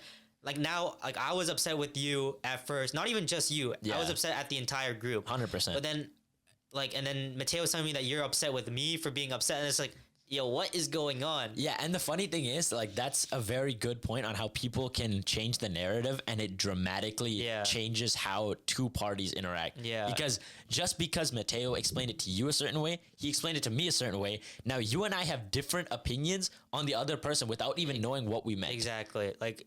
now, like, I was upset with you at first, not even just you. Yeah. I was upset at the entire group. 100%. But then, like, and then Mateo's telling me that you're upset with me for being upset, and it's like, yo, what is going on? Yeah, and the funny thing is, like, that's a very good point on how people can change the narrative, and it dramatically changes how two parties interact. Yeah. Because just because Mateo explained it to you a certain way, he explained it to me a certain way. Now you and I have different opinions on the other person without even knowing what we meant. Exactly. Like,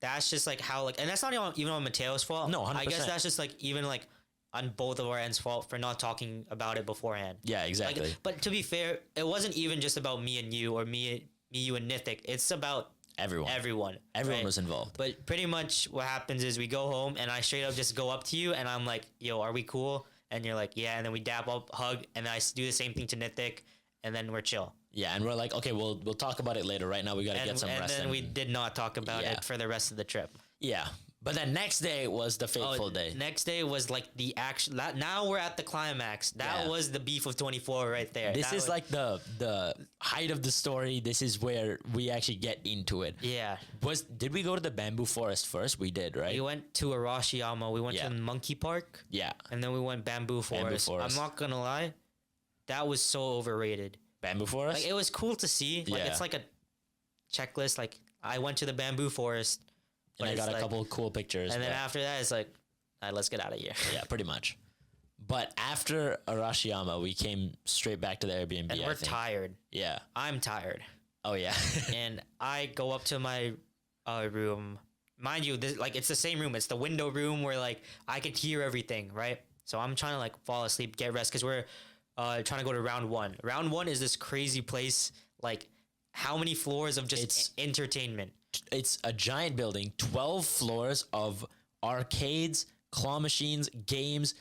that's just like how, like, and that's not even on Mateo's fault. No, 100%. I guess that's just like even like on both of our ends' fault for not talking about it beforehand. Yeah, exactly. Like, but to be fair, it wasn't even just about me and you, or me, you and Nithik. It's about Everyone everyone right? was involved. But pretty much what happens is we go home, and I straight up just go up to you, and I'm like, yo, are we cool? And you're like, yeah. And then we dap up, hug, and then I do the same thing to Nithik, and then we're chill. Yeah, and we're like, okay, we'll talk about it later. Right now, we got to get some rest. And then we did not talk about it for the rest of the trip. Yeah, but then next day was the fateful day. Next day was like the action. Now we're at the climax. That was the beef of 24 right there. This is like the height of the story. This is where we actually get into it. Yeah. Did we go to the bamboo forest first? We did, right? We went to Arashiyama. We went to the monkey park. Yeah. And then we went bamboo forest. I'm not gonna lie, that was so overrated. Bamboo forest? Like, it was cool to see. Like, it's like a checklist. Like, I went to the bamboo forest. And I got a couple of cool pictures. And then after that, it's like, all right, let's get out of here. Yeah, pretty much. But after Arashiyama, we came straight back to the Airbnb. And we're tired. Yeah. I'm tired. Oh, yeah. And I go up to my room. Mind you, like, it's the same room. It's the window room where, like, I could hear everything, right? So I'm trying to, like, fall asleep, get rest, because we're trying to go to round one. Round one is this crazy place. Like, how many floors of just entertainment? It's a giant building, 12 floors of arcades, claw machines, games,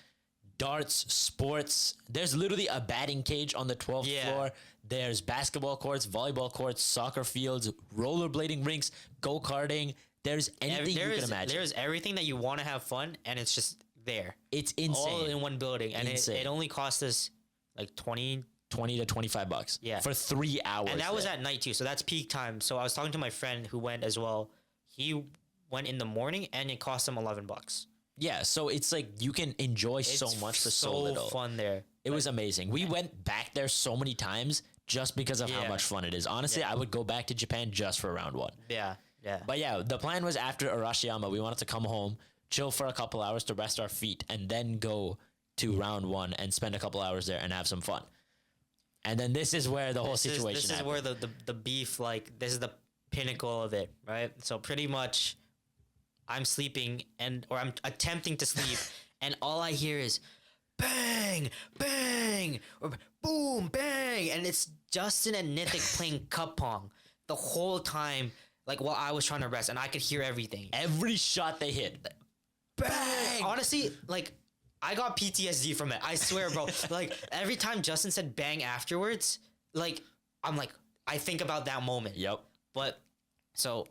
darts, sports. There's literally a batting cage on the 12th floor. There's basketball courts, volleyball courts, soccer fields, rollerblading rinks, go-karting. There's anything you can imagine. There's everything that you want to have fun, and it's just there. It's insane. All in one building. And it only cost us like $20 $20 to $25. Yeah. For 3 hours. And that was there. at night too, so that's peak time. So I was talking to my friend who went as well. He went in the morning, and it cost him $11. Yeah, so it's like you can enjoy so It's much for so little. fun there. It was amazing. We went back there so many times just because of how Yeah. much fun it is. Honestly, I would go back to Japan just for round one. Yeah, yeah. But yeah, the plan was after Arashiyama, we wanted to come home, chill for a couple hours to rest our feet, and then go to round one and spend a couple hours there and have some fun. And then this is where the whole situation This is happened. where the beef, like, this is the pinnacle of it, right? So pretty much I'm sleeping or I'm attempting to sleep and all I hear is bang, bang, or boom, bang. And it's Justin and Nithik playing cup pong the whole time, like while I was trying to rest, and I could hear everything. Every shot they hit. Bang! Honestly, like, I got PTSD from it. I swear, bro. Like, every time Justin said bang afterwards, like, I'm like, I think about that moment. Yep. But, so,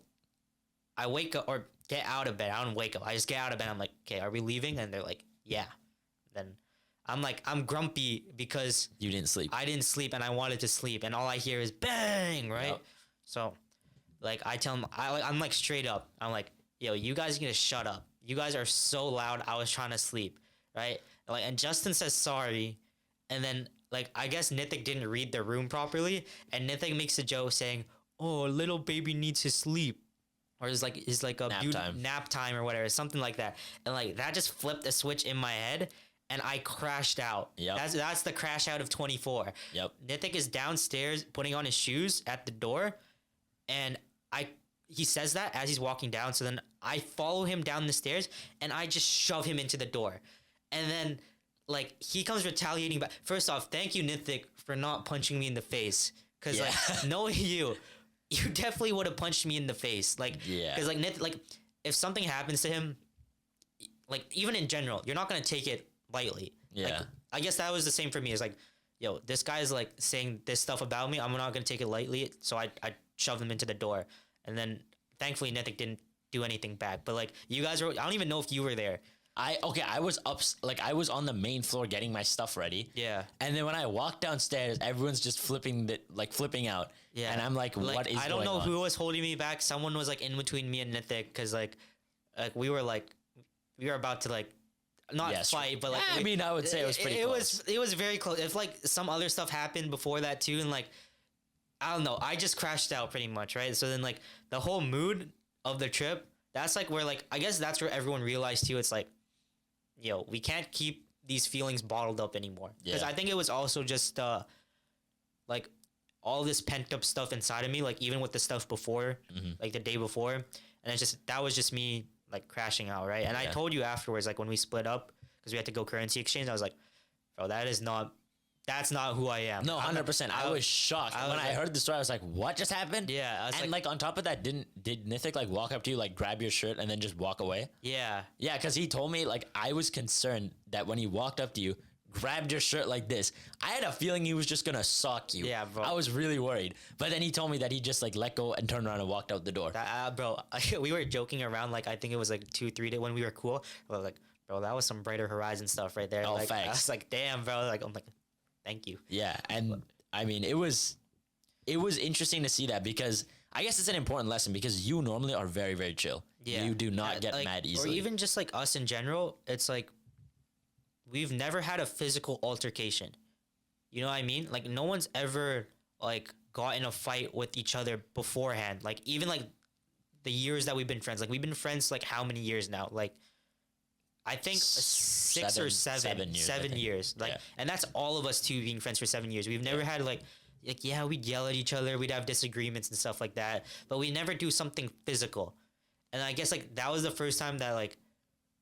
I wake up, or get out of bed. I don't wake up. I just get out of bed. I'm like, okay, are we leaving? And they're like, yeah. Then I'm like, I'm grumpy because You didn't sleep. I didn't sleep and I wanted to sleep. And all I hear is bang, right? Yep. So, like, I tell them, I'm like straight up. I'm like, yo, you guys need to shut up. You guys are so loud. I was trying to sleep, right? Like, and Justin says sorry. And then, like, I guess Nithik didn't read the room properly. And Nithik makes a joke saying, oh, little baby needs to sleep. Or it's like a nap time or whatever, something like that. And like that just flipped a switch in my head, and I crashed out. Yep. That's the crash out of 24. Yep. Nithik is downstairs putting on his shoes at the door, and he says that as he's walking down. So then I follow him down the stairs, and I just shove him into the door, and then like he comes retaliating back. First off, thank you, Nithik, for not punching me in the face, because like knowing you definitely would have punched me in the face. Like, because like if something happens to him, like even in general, you're not gonna take it lightly. Yeah. Like, I guess that was the same for me. It's like, yo, this guy's like saying this stuff about me. I'm not gonna take it lightly. So I shoved him into the door, and then thankfully Nithik didn't do anything back. But like you guys were, I don't even know if you were there. I was I was on the main floor getting my stuff ready. Yeah. And then when I walked downstairs, everyone's just flipping out. Yeah. And I'm like, what is I don't going know on? who was holding me back. Someone was like in between me and Nithik, because like we were about to like not fight, but like I mean, I would say it was pretty close. It was very close. If like some other stuff happened before that too, and like I don't know, I just crashed out pretty much, right? So then like the whole mood of the trip, that's like where like I guess that's where everyone realized too. It's like, yo, we can't keep these feelings bottled up anymore. Because I think it was also just like all this pent up stuff inside of me, like even with the stuff before, like the day before, and it's just that was just me like crashing out, right? And I told you afterwards, like when we split up, because we had to go currency exchange, I was like, bro, that's not who I am. No, 100%. I was shocked. When I heard the story, I was like, what just happened? Yeah. I was and like on top of that, did Nithik like walk up to you, like grab your shirt and then just walk away? Yeah. Yeah, because he told me, like, I was concerned that when he walked up to you, grabbed your shirt like this, I had a feeling he was just gonna sock you. Yeah, bro. I was really worried. But then he told me that he just like let go and turned around and walked out the door. Bro, we were joking around, like I think it was like 2-3 days when we were cool. I was like, bro, that was some Brighter Horizon stuff right there. Oh, like, thanks. I was like, damn, bro. Like, I'm like, thank you. Yeah, and I mean, it was interesting to see that, because I guess it's an important lesson, because you normally are very, very chill. Yeah. You do not get like, mad easily. Or even just like us in general, it's like we've never had a physical altercation. You know what I mean? Like no one's ever like got in a fight with each other beforehand. Like even like the years that we've been friends. Like we've been friends like how many years now? Like I think 6 or 7 years. Like and that's all of us two being friends for 7 years. We've never had like yeah, we'd yell at each other, we'd have disagreements and stuff like that, but we never do something physical. And I guess like that was the first time that like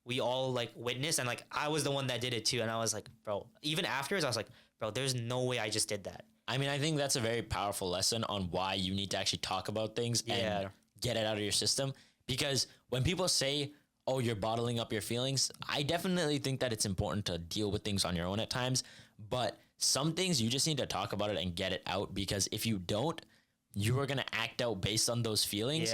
we all like witnessed, and like I was the one that did it too, and I was like, bro, even afterwards I was like, bro, there's no way I just did that. I mean, I think that's a very powerful lesson on why you need to actually talk about things and get it out of your system. Because when people say, oh, you're bottling up your feelings, I definitely think that it's important to deal with things on your own at times. But some things you just need to talk about it and get it out, because if you don't, you are going to act out based on those feelings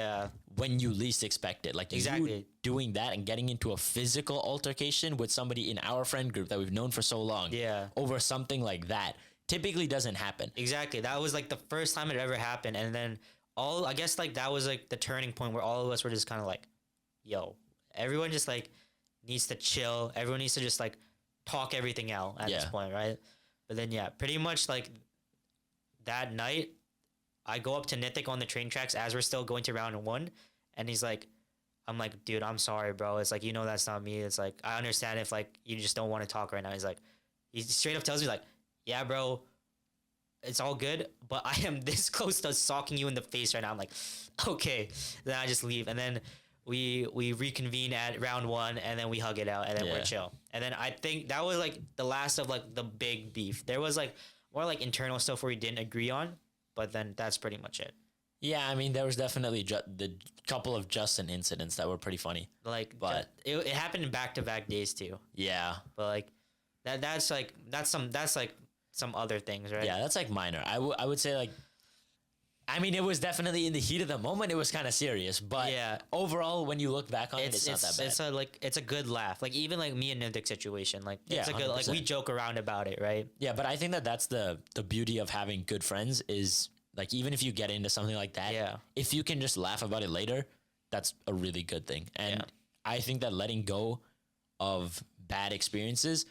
when you least expect it. Like you doing that and getting into a physical altercation with somebody in our friend group that we've known for so long over something like that typically doesn't happen. Exactly. That was like the first time it ever happened. And then I guess like that was like the turning point where all of us were just kind of like, yo, everyone just like needs to chill. Everyone needs to just like talk everything out at this point, right? But then, yeah, pretty much like that night, I go up to Nithik on the train tracks as we're still going to round one. And he's like, I'm like, dude, I'm sorry, bro. It's like, you know, that's not me. It's like, I understand if like you just don't want to talk right now. He's like, he straight up tells me like, yeah, bro, it's all good, but I am this close to socking you in the face right now. I'm like, okay. Then I just leave. And then we reconvene at round one, and then we hug it out, and then we're chill. And then I think that was like the last of like the big beef. There was like more like internal stuff where we didn't agree on, but then that's pretty much it. Yeah, I mean, there was definitely the couple of Justin incidents that were pretty funny. Like, but it happened in back-to-back days too. Yeah, but like that's like some other things, right? Yeah, that's like minor. I would say like, I mean, it was definitely in the heat of the moment. It was kind of serious, but overall, when you look back on it's not that bad. It's a good laugh. Like even like me and Nithik's situation, like it's a good 100%. like we joke around about it, right? Yeah, but I think that's the beauty of having good friends is like even if you get into something like that, if you can just laugh about it later, that's a really good thing. And I think that letting go of bad experiences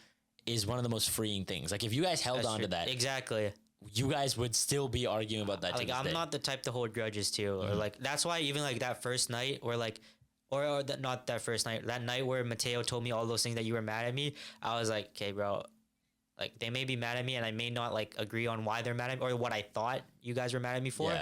is one of the most freeing things. Like if you guys held on to that, exactly, you guys would still be arguing about that. Like I'm not the type to hold grudges too, or like that's why even like that first night, or like, not that first night, that night where Mateo told me all those things that you were mad at me, I was like, okay, bro, like they may be mad at me, and I may not like agree on why they're mad at me or what I thought you guys were mad at me for.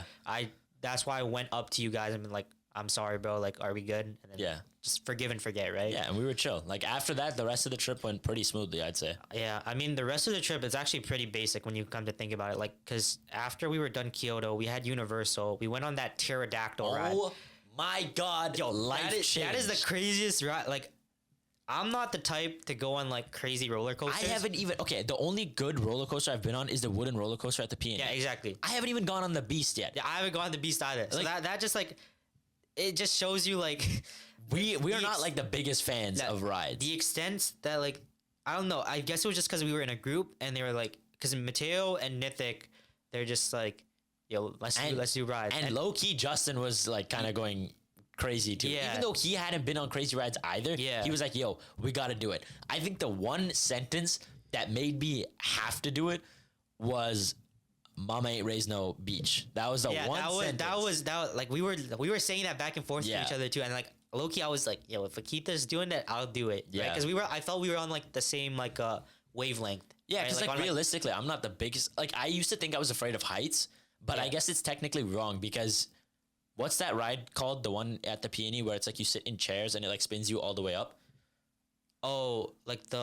That's why I went up to you guys and been like, I'm sorry, bro. Like, are we good? And then just forgive and forget, right? Yeah, and we were chill. Like after that, the rest of the trip went pretty smoothly, I'd say. Yeah, I mean, the rest of the trip is actually pretty basic when you come to think about it. Like, because after we were done Kyoto, we had Universal. We went on that pterodactyl ride. Oh my God, yo, that is the craziest ride. Like, I'm not the type to go on like crazy roller coasters. I haven't even the only good roller coaster I've been on is the wooden roller coaster at the PNE. Yeah, exactly. I haven't even gone on the Beast yet. Yeah, I haven't gone on the Beast either. So like, that just like, it just shows you like we are not like the biggest fans of rides. The extent that like, I don't know. I guess it was just because we were in a group and they were like, because Mateo and Nithik, they're just like, yo, let's do rides. And low key, Justin was like kind of going crazy too. Yeah. Even though he hadn't been on crazy rides either, he was like, yo, we got to do it. I think the one sentence that made me have to do it was Mama ain't raised no beach. That was the one sentence. That was like we were saying that back and forth to each other too. And like low-key, I was like, yo, if Akita's doing that, I'll do it. Yeah. Because I felt we were on like the same like wavelength. Yeah, because right? like realistically, I'm not the biggest. Like I used to think I was afraid of heights, but I guess it's technically wrong because what's that ride called? The one at the PNE where it's like you sit in chairs and it like spins you all the way up. Oh, like the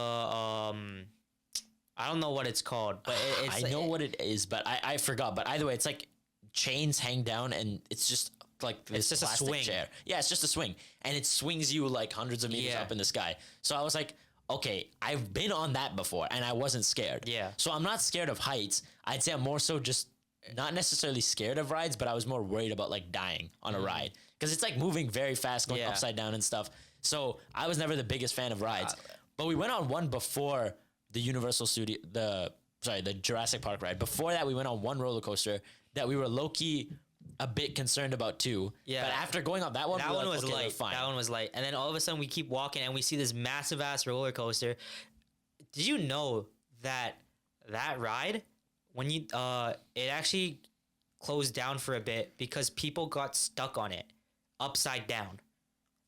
I don't know what it's called, but I know what it is, but I forgot. But either way, it's like chains hang down and it's just like this it's just plastic a swing. chair. Yeah, it's just a swing, and it swings you like hundreds of meters up in the sky. So I was like, okay, I've been on that before, and I wasn't scared. Yeah. So I'm not scared of heights. I'd say I'm more so just not necessarily scared of rides, but I was more worried about like dying on a ride because it's like moving very fast, going upside down and stuff. So I was never the biggest fan of rides, but we went on one before the Universal Studio, the Jurassic Park ride. Before that, we went on one roller coaster that we were low-key a bit concerned about too. Yeah. But after going on that one, that one was okay, light. Fine. That one was light. And then all of a sudden we keep walking and we see this massive ass roller coaster. Did you know that ride, when you it actually closed down for a bit because people got stuck on it upside down.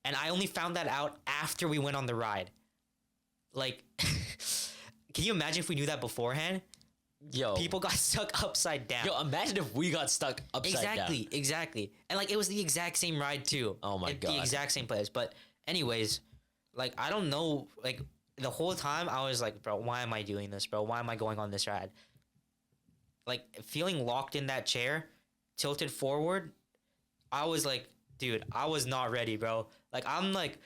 And I only found that out after we went on the ride. Like can you imagine if we knew that beforehand? Yo. People got stuck upside down. Yo, imagine if we got stuck upside down. Exactly. And like it was the exact same ride too. Oh my God. The exact same place. But anyways, like I don't know, like the whole time I was like, bro, why am I doing this, bro? Why am I going on this ride? Like feeling locked in that chair, tilted forward, I was like, dude, I was not ready, bro. Like I'm like,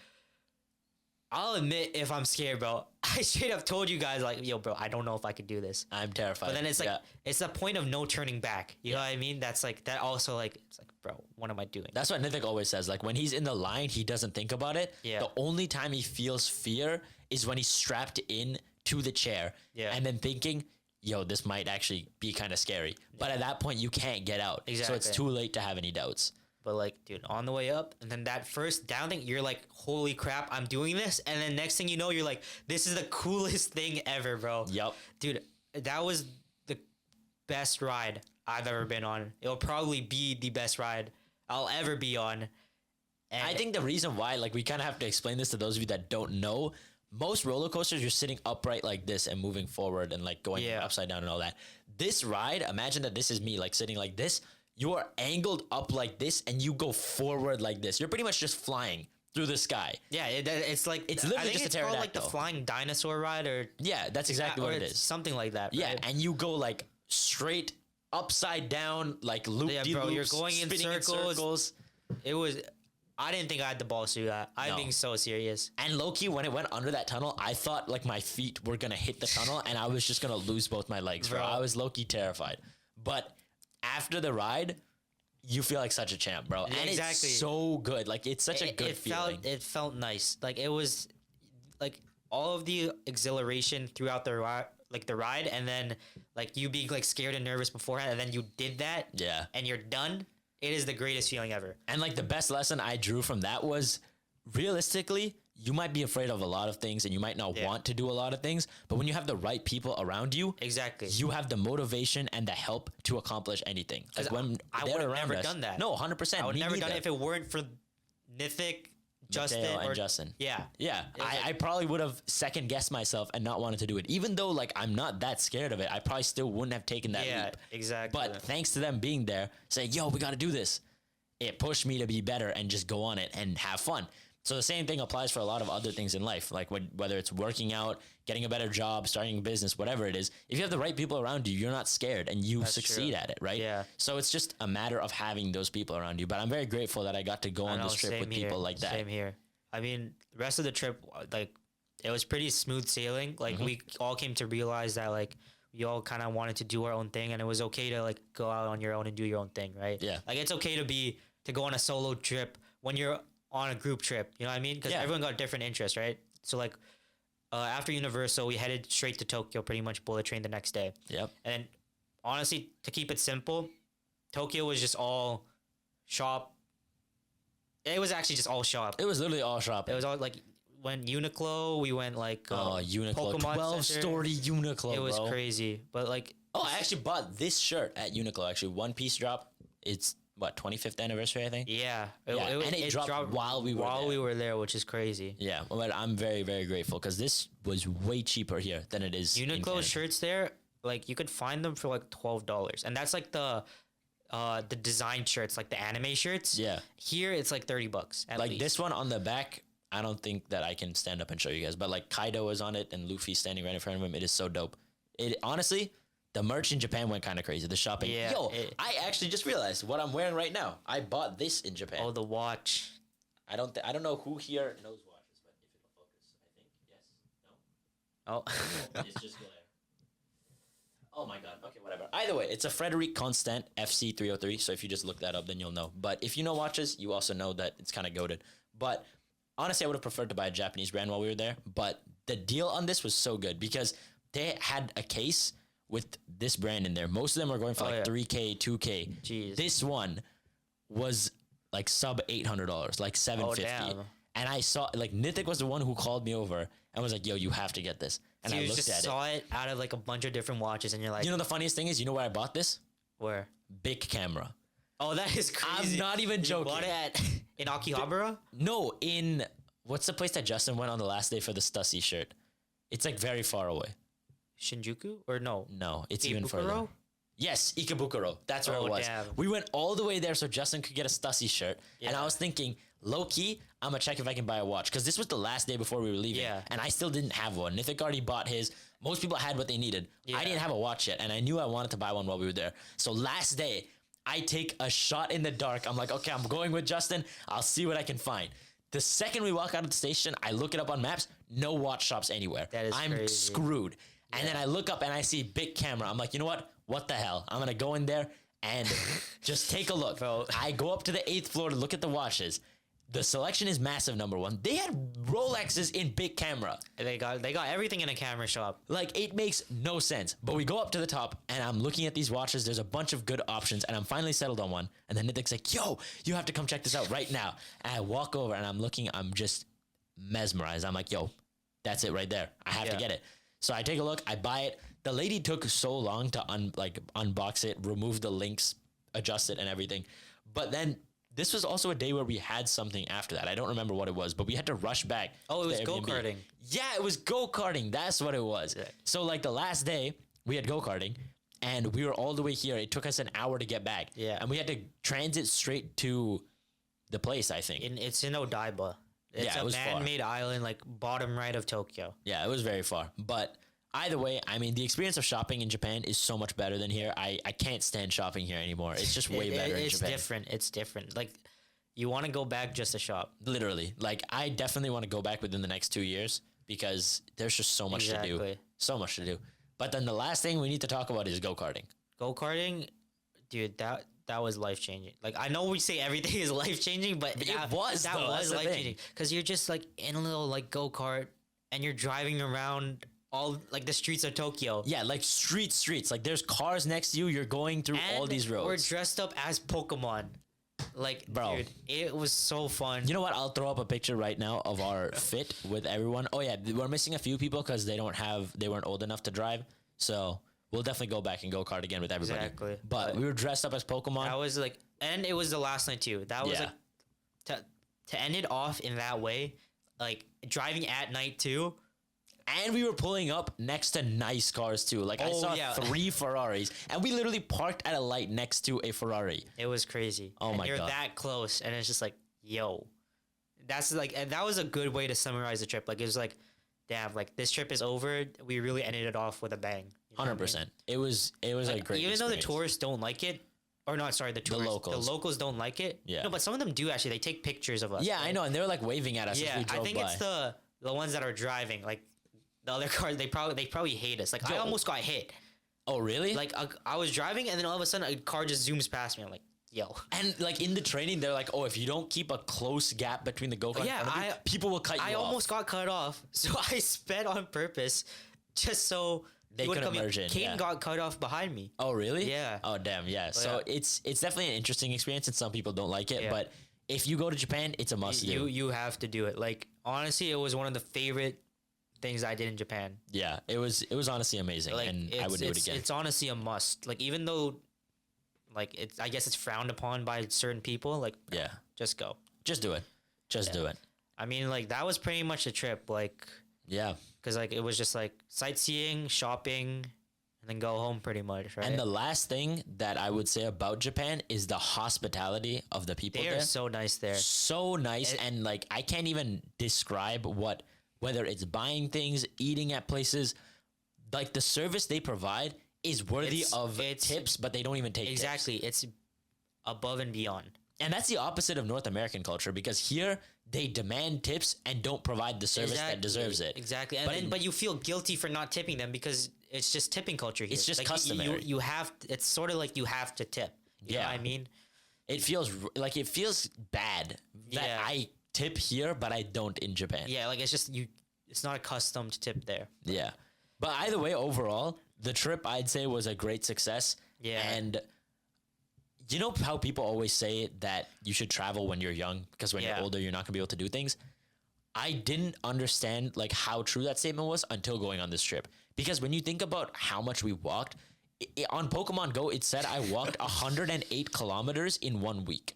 I'll admit if I'm scared, bro. I straight up told you guys like, yo, bro, I don't know if I could do this. I'm terrified. But then it's like, it's the point of no turning back. You know what I mean? That's like, that also like, it's like, bro, what am I doing? That's what Nithik always says. Like when he's in the line, he doesn't think about it. Yeah. The only time he feels fear is when he's strapped in to the chair. Yeah. And then thinking, yo, this might actually be kind of scary. But at that point, you can't get out. Exactly. So it's too late to have any doubts. But like, dude, on the way up, and then that first down thing, you're like, holy crap, I'm doing this. And then next thing you know, you're like, this is the coolest thing ever, bro. Yep. Dude, that was the best ride I've ever been on. It'll probably be the best ride I'll ever be on. And I think the reason why, like, we kind of have to explain this to those of you that don't know. Most roller coasters, you're sitting upright like this and moving forward and like going upside down and all that. This ride, imagine that this is me like sitting like this. You are angled up like this and you go forward like this. You're pretty much just flying through the sky. Yeah, it's like It's literally I think just a it's called like the pterodactyl. flying dinosaur ride, or Yeah, that's exactly what it is. something like that. Yeah, right? and you go like straight upside down, like loop de bro, you're loops, going in spinning circles. It was. I didn't think I had the balls to do that. I'm No. being so serious. And low-key, when it went under that tunnel, I thought like my feet were gonna hit the tunnel and I was just gonna lose both my legs, bro. Bro. I was low-key terrified. But after the ride, you feel like such a champ, bro. And Exactly. it's so good. Like it's such a good it feeling. It felt nice. Like it was, like all of the exhilaration throughout the ride, and then like you being like scared and nervous beforehand, and then you did that. Yeah. And you're done. It is the greatest feeling ever. And like the best lesson I drew from that was realistically, you might be afraid of a lot of things and you might not want to do a lot of things, but when you have the right people around you, Exactly. you have the motivation and the help to accomplish anything. Like when I they're would have around never us- done that. No, 100%. I would me never done neither. it if it weren't for Nithik, Justin, Mateo and or Justin. Yeah. Yeah, like- I probably would have second guessed myself and not wanted to do it. Even though like I'm not that scared of it, I probably still wouldn't have taken that Yeah, leap. exactly. But thanks to them being there, saying, "Yo, we got to do this," it pushed me to be better and just go on it and have fun. So the same thing applies for a lot of other things in life, like whether it's working out, getting a better job, starting a business, whatever it is. If you have the right people around you, you're not scared and you succeed true. at it, right? Yeah. So it's just a matter of having those people around you. But I'm very grateful that I got to go on this trip with people like that. Same here. I mean, the rest of the trip, like, it was pretty smooth sailing. Like, Mm-hmm. we all came to realize that, like, we all kind of wanted to do our own thing, and it was okay to, like, go out on your own and do your own thing, right? Yeah. Like, it's okay to go on a solo trip when you're on a group trip. You know what I mean? Because Yeah. everyone got different interests, right? So, like, after Universal, we headed straight to Tokyo, pretty much bullet train the next day. Yep. And honestly, to keep it simple, Tokyo was just all shop. It was actually just all shop. It was literally all shopping. It was all like when Uniqlo, we went like Uniqlo, Pokemon 12-story Uniqlo, It was bro. crazy, but like Oh, I actually bought this shirt at Uniqlo. Actually, One Piece drop. It's what 25th anniversary, I think. yeah, And it dropped while we were there. which is crazy. Yeah, but I'm very, very grateful because this was way cheaper here than it is. in Uniqlo Canada. shirts there, like you could find them for like $12, and that's like the design shirts, like the anime shirts. Yeah. Here it's like $30 at Like least. this one on the back, I don't think that I can stand up and show you guys. But like Kaido is on it and Luffy standing right in front of him. It is so dope. It honestly, the merch in Japan went kind of crazy. The shopping. Yeah, I actually just realized what I'm wearing right now. I bought this in Japan. Oh, the watch. I don't know who here knows watches, but if it'll focus, I think yes. No. Oh, It's just glare. Oh my god. Okay, whatever. Either way, it's a Frederic Constant FC303. So if you just look that up, then you'll know. But if you know watches, you also know that it's kind of goated. But honestly, I would have preferred to buy a Japanese brand while we were there. But the deal on this was so good because they had a case with this brand in there. Most of them were going for Oh, like yeah. 3K, 2K. Jeez. This one was like sub $800, like $750. damn. And I saw like Nithik was the one who called me over and was like, "Yo, you have to get this." And So I you looked just at it. saw it out of like a bunch of different watches, and you're like, You know the funniest thing is, you know where I bought this? where? Big Camera. Oh, that is crazy. I'm not even You joking. bought it at in Akihabara? No, in what's the place that Justin went on the last day for the Stussy shirt? It's like very far away. Shinjuku or no? No, it's even Ikebukuro? further. Yes, Ikebukuro. That's where Oh, it was. damn. We went all the way there so Justin could get a Stussy shirt. And I was thinking, low key, I'm going to check if I can buy a watch. Because this was the last day before we were leaving. Yeah. And I still didn't have one. Nithik already bought his. Most people had what they needed. Yeah. I didn't have a watch yet. And I knew I wanted to buy one while we were there. So last day, I take a shot in the dark. I'm like, okay, I'm going with Justin. I'll see what I can find. The second we walk out of the station, I look it up on maps. No watch shops anywhere. That is I'm crazy. screwed. And then I look up and I see Big Camera. I'm like, you know what? What the hell? I'm going to go in there and just take a look. Bro. I go up to the 8th floor to look at the watches. The selection is massive, number one. They had Rolexes in big camera. They got everything in a camera shop. Like, it makes no sense. But we go up to the top, and I'm looking at these watches. There's a bunch of good options, and I'm finally settled on one. And then Nitik's like, yo, you have to come check this out right now. And I walk over, and I'm looking. I'm just mesmerized. I'm like, yo, that's it right there. I have to get it. So I take a look. I buy it. The lady took so long to unbox it, remove the links, adjust it, and everything. But then this was also a day where we had something after that. I don't remember what it was, but we had to rush back. Oh, it was go-karting. Yeah, it was go-karting. That's what it was. Yeah. So like the last day, we had go-karting, and we were all the way here. It took us an hour to get back. Yeah. And we had to transit straight to the place, I think. It's in Odaiba. It's a man-made island, like bottom right of Tokyo. Yeah, it was very far. But either way, I mean, the experience of shopping in Japan is so much better than here. I can't stand shopping here anymore. It's just way better in Japan. It's different. It's different. Like, you want to go back just to shop. Literally. Like, I definitely want to go back within the next 2 years because there's just so much to do. So much to do. But then the last thing we need to talk about is go-karting. Go-karting, dude, that was life-changing. Like, I know we say everything is life-changing, but that was life-changing. Because you're just, like, in a little, like, go-kart, and you're driving around all, like, the streets of Tokyo. Yeah, like, streets. Like, there's cars next to you. You're going through all these roads. We're dressed up as Pokemon. Like, bro, dude, it was so fun. You know what? I'll throw up a picture right now of our fit with everyone. Oh, yeah, we're missing a few people because they weren't old enough to drive. So we'll definitely go back and go kart again with everybody. Exactly. But we were dressed up as Pokemon. That was like, and it was the last night too. That was like, to end it off in that way, like driving at night too. And we were pulling up next to nice cars too. Like I saw 3 Ferraris, and we literally parked at a light next to a Ferrari. It was crazy. Oh my god! You're that close, and it's just like, yo, that's like, and that was a good way to summarize the trip. Like, it was like, damn, like this trip is over. We really ended it off with a bang. 100%. It was like, a great. Even though the tourists don't like it, or not, sorry, the locals don't like it. Yeah. No, but some of them do actually. They take pictures of us. Yeah, right? I know, and they're like waving at us. Yeah, as we drove I think by. it's the ones that are driving, like. The other cars, they probably hate us. Like, I almost got hit. Oh, really? Like, I was driving, and then all of a sudden, a car just zooms past me. I'm like, yo. And, like, in the training, they're like, oh, if you don't keep a close gap between the go-kart, people will cut you off. I almost got cut off, so I sped on purpose just so they could merge in. Kane got cut off behind me. Oh, really? Yeah. Oh, damn, yeah. So it's definitely an interesting experience, and some people don't like it, but if you go to Japan, it's a must-do. You have to do it. Like, honestly, it was one of the favorite things I did in Japan. Yeah, it was honestly amazing, like, and I would do it again. It's honestly a must. Like, even though, like, I guess it's frowned upon by certain people. Like, just go, just do it, do it. I mean, like, that was pretty much the trip. Like, because like it was just like sightseeing, shopping, and then go home pretty much, right? And the last thing that I would say about Japan is the hospitality of the people. They're so nice there, so nice, and like I can't even describe whether it's buying things, eating at places, like the service they provide is worthy of tips, but they don't even take tips. It's above and beyond. And that's the opposite of North American culture, because here they demand tips and don't provide the service that deserves it. Exactly. But you feel guilty for not tipping them because it's just tipping culture here. It's just like customary. You have, it's sort of like you have to tip. You know what I mean? It feels bad that I tip here, but I don't in Japan. Yeah, like it's just it's not a custom to tip there. Yeah. But either way, overall, the trip I'd say was a great success. Yeah. And you know how people always say that you should travel when you're young because when you're older, you're not going to be able to do things? I didn't understand like how true that statement was until going on this trip. Because when you think about how much we walked, on Pokemon Go, it said I walked 108 kilometers in 1 week.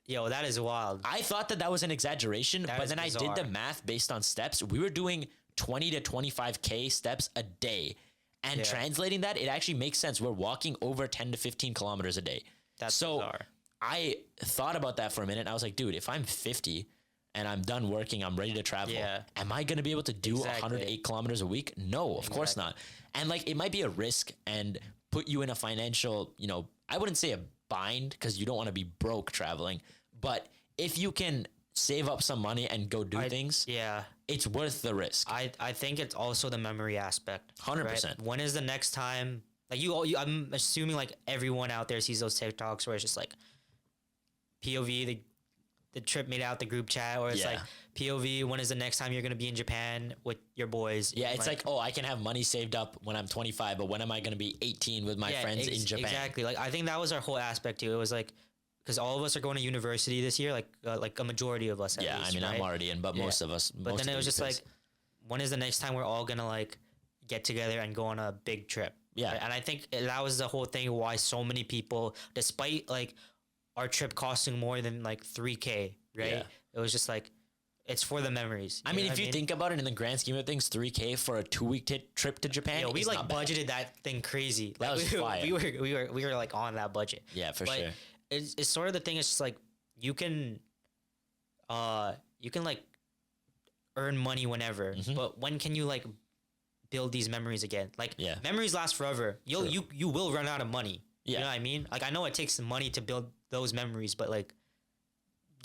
Yo, that is wild. I thought that was an exaggeration, but then bizarre. I did the math based on steps. We were doing 20 to 25K steps a day. And translating that, it actually makes sense. We're walking over 10 to 15 kilometers a day. That's bizarre. I thought about that for a minute. And I was like, dude, if I'm 50 and I'm done working, I'm ready to travel. Am I going to be able to do 108 kilometers a week? No, of course not. And like, it might be a risk and put you in a financial, I wouldn't say a bind because you don't want to be broke traveling. But if you can save up some money and go do things, it's worth the risk. I think it's also the memory aspect. 100%. Right? When is the next time? Like I'm assuming like everyone out there sees those TikToks where it's just like POV, the trip made out the group chat, or it's Yeah. like POV. When is the next time you're gonna be in Japan with your boys? Yeah, it's like, oh, I can have money saved up when I'm 25, but when am I going to be 18 with my friends in Japan? Exactly. Like I think that was our whole aspect too. It was like because all of us are going to university this year, like a majority of us. At Yeah, least, I mean, right? I'm already in, but most of us. But most then of it was the just youth is. like, when is the next time we're all gonna like get together and go on a big trip? Yeah. Right? And I think that was the whole thing why so many people, despite like our trip costing more than like 3K, right? Yeah. It was just like, it's for the memories. I mean, if you think about it in the grand scheme of things, 3K for a 2-week trip to Japan. yeah, we is like not bad. budgeted that thing crazy. That Like, was fire. we were like on that budget. Yeah, for But sure. it's sort of the thing. It's just like you can like earn money whenever, but when can you like build these memories again? Like Yeah. memories last forever. You will run out of money. Yeah. You know what I mean? Like I know it takes some money to build those memories, but like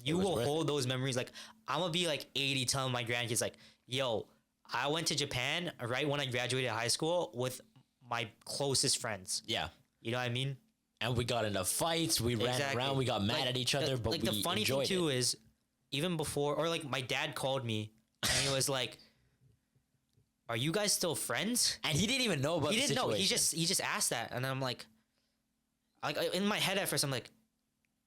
you was will worth hold those memories. Like I'm gonna be like 80 telling my grandkids like, yo, I went to Japan right when I graduated high school with my closest friends. Yeah. You know what I mean? And we got into fights. We ran Exactly. around. We got mad at each other, but like we the funny thing enjoyed too it. is even before, or like my dad called me and he was like, are you guys still friends? And he didn't even know about He the didn't know. situation. He just asked that. And I'm like in my head at first, I'm like,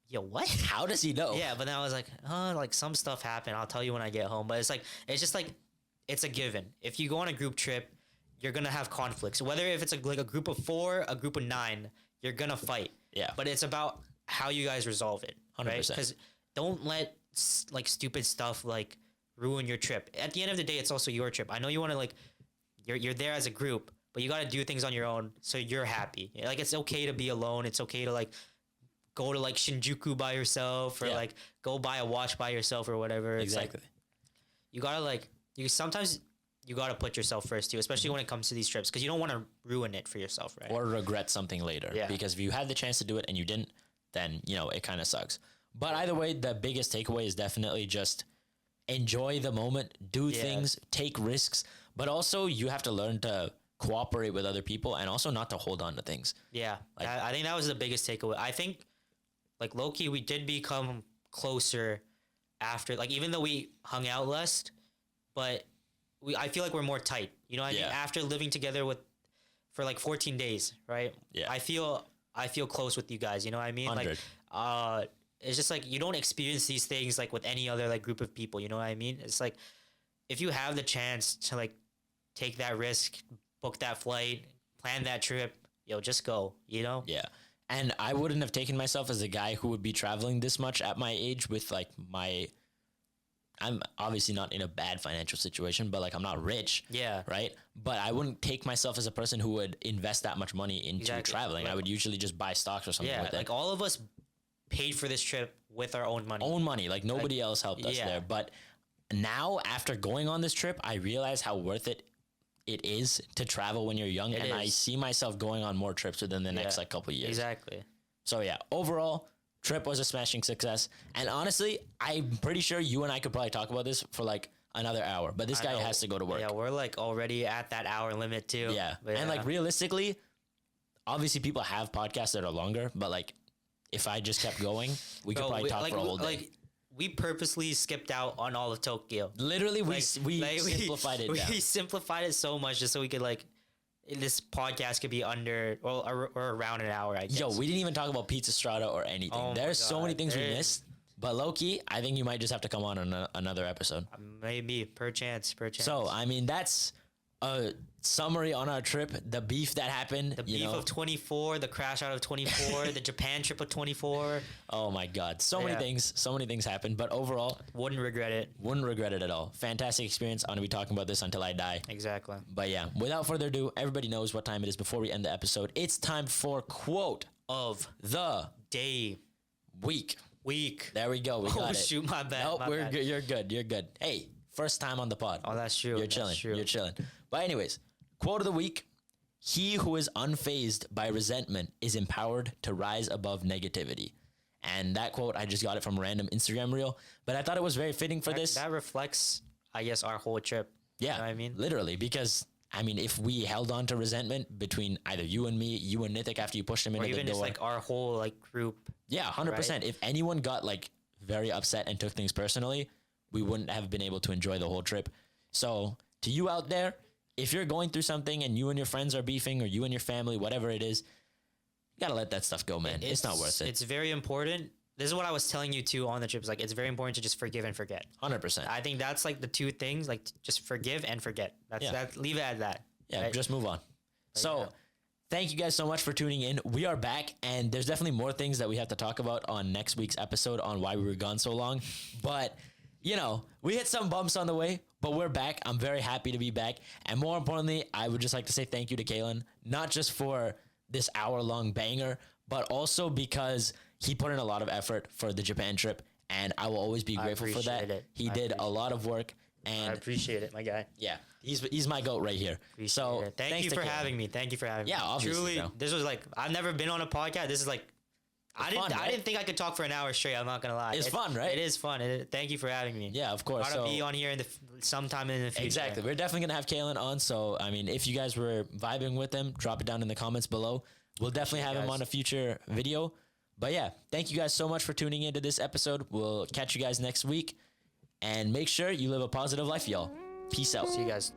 yo, what? How does he know? Yeah. But then I was like, oh, like some stuff happened. I'll tell you when I get home. But it's just like, it's a given. If you go on a group trip, you're going to have conflicts. Whether if it's like a group of 4, a group of 9, you're going to fight. Yeah. But it's about how you guys resolve it. 100%. Because don't let like stupid stuff like ruin your trip. At the end of the day, it's also your trip. I know you want to like, you're there as a group, but you got to do things on your own so you're happy. Like it's okay to be alone. It's okay to like go to like Shinjuku by yourself, or Yeah. like go buy a watch by yourself or whatever. It's like, Exactly. you gotta like sometimes you gotta put yourself first too, especially when it comes to these trips, because you don't want to ruin it for yourself, right? Or regret something later. Yeah. Because if you had the chance to do it and you didn't, then, it kind of sucks. But either way, the biggest takeaway is definitely just enjoy the moment, do Yeah. things, take risks, but also you have to learn to cooperate with other people and also not to hold on to things. Yeah, I think that was the biggest takeaway. I think like low key we did become closer after, like even though we hung out less, but I feel like we're more tight. You know what I mean? Yeah. After living together for like 14 days, right? Yeah. I feel close with you guys. You know what I mean? 100. Like, it's just like you don't experience these things like with any other like group of people. You know what I mean? It's like if you have the chance to like take that risk, book that flight, plan that trip, yo, just go. You know? Yeah. And I wouldn't have taken myself as a guy who would be traveling this much at my age with like I'm obviously not in a bad financial situation, but like I'm not rich. Yeah. Right. But I wouldn't take myself as a person who would invest that much money into Exactly. traveling. I Like- would usually just buy stocks or something Yeah, with it. like all of us paid for this trip with our own money. Own money. Like nobody else helped us yeah. there. But now after going on this trip, I realize how worth it is to travel when you're young. It and I is. see myself going on more trips within the next Yeah, like couple of years. Exactly. So yeah, overall, trip was a smashing success. And honestly, I'm pretty sure you and I could probably talk about this for like another hour. But this I guy know. has to go to work. Yeah, we're like already at that hour limit too. Yeah. But And like realistically, obviously people have podcasts that are longer, but like if I just kept going, we could Bro, probably talk for a whole day. Like we purposely skipped out on all of Tokyo. Literally, we Like, simplified it we down. simplified it so much just so we could like this podcast could be under or around an hour, I guess. Yo, we didn't even talk about Pizza Strata or anything. Oh my There's so many God, things we there- missed. But low-key, I think you might just have to come on another episode. Maybe perchance. So, I mean, that's a summary on our trip, the beef that happened. The beef of 24, the crash out of 24, the Japan trip of 24. Oh my God. So many things happened. But overall, Wouldn't regret it. wouldn't regret it at all. Fantastic experience. I'm going to be talking about this until I die. Exactly. But yeah, without further ado, everybody knows what time it is before we end the episode. It's time for quote Of the day, week. week. There we go. We got Oh, it. shoot, my bad. Nope, my we're bad. good. You're good. You're good. Hey, first time on the pod. Oh, that's true. You're That's chilling. true. You're chilling. But anyways, quote of the week: "He who is unfazed by resentment is empowered to rise above negativity." And that quote, I just got it from a random Instagram reel, but I thought it was very fitting for this. That reflects, I guess, our whole trip. Yeah, You know what I mean? literally, because I mean, if we held on to resentment between either you and me, you and Nithik after you pushed him Or into even the just door, like our whole like group. yeah, 100%. If anyone got like very upset and took things personally, we wouldn't have been able to enjoy the whole trip. So to you out there, if you're going through something and you and your friends are beefing, or you and your family, whatever it is, you gotta let that stuff go, man. It's not worth it. It's very important. This is what I was telling you too on the trip. Like, it's very important to just forgive and forget. 100%. I think that's like the two things. Like, just forgive and forget. That's leave it at that. Yeah, right? just move on. So, yeah. thank you guys so much for tuning in. We are back, and there's definitely more things that we have to talk about on next week's episode on why we were gone so long. But, you know, we hit some bumps on the way, but we're back. I'm very happy to be back. And more importantly, I would just like to say thank you to Kalen, not just for this hour-long banger, but also because he put in a lot of effort for the Japan trip, and I will always be grateful for that. He did a lot of work, and I appreciate it, my guy. yeah, he's my GOAT right here. Appreciate it. Thank you for having me. Thank you for having me. Yeah, obviously. Truly, this was like, I've never been on a podcast. This is like, I didn't think I could talk for an hour straight. I'm not gonna lie. It's fun, right? It is fun. Thank you for having me. Yeah, of course. Gotta be on here sometime in the future. Exactly. We're definitely gonna have Kalen on. So I mean, if you guys were vibing with him, drop it down in the comments below. We'll definitely have him on a future video. But yeah, thank you guys so much for tuning into this episode. We'll catch you guys next week, and make sure you live a positive life, y'all. Peace out. See you guys.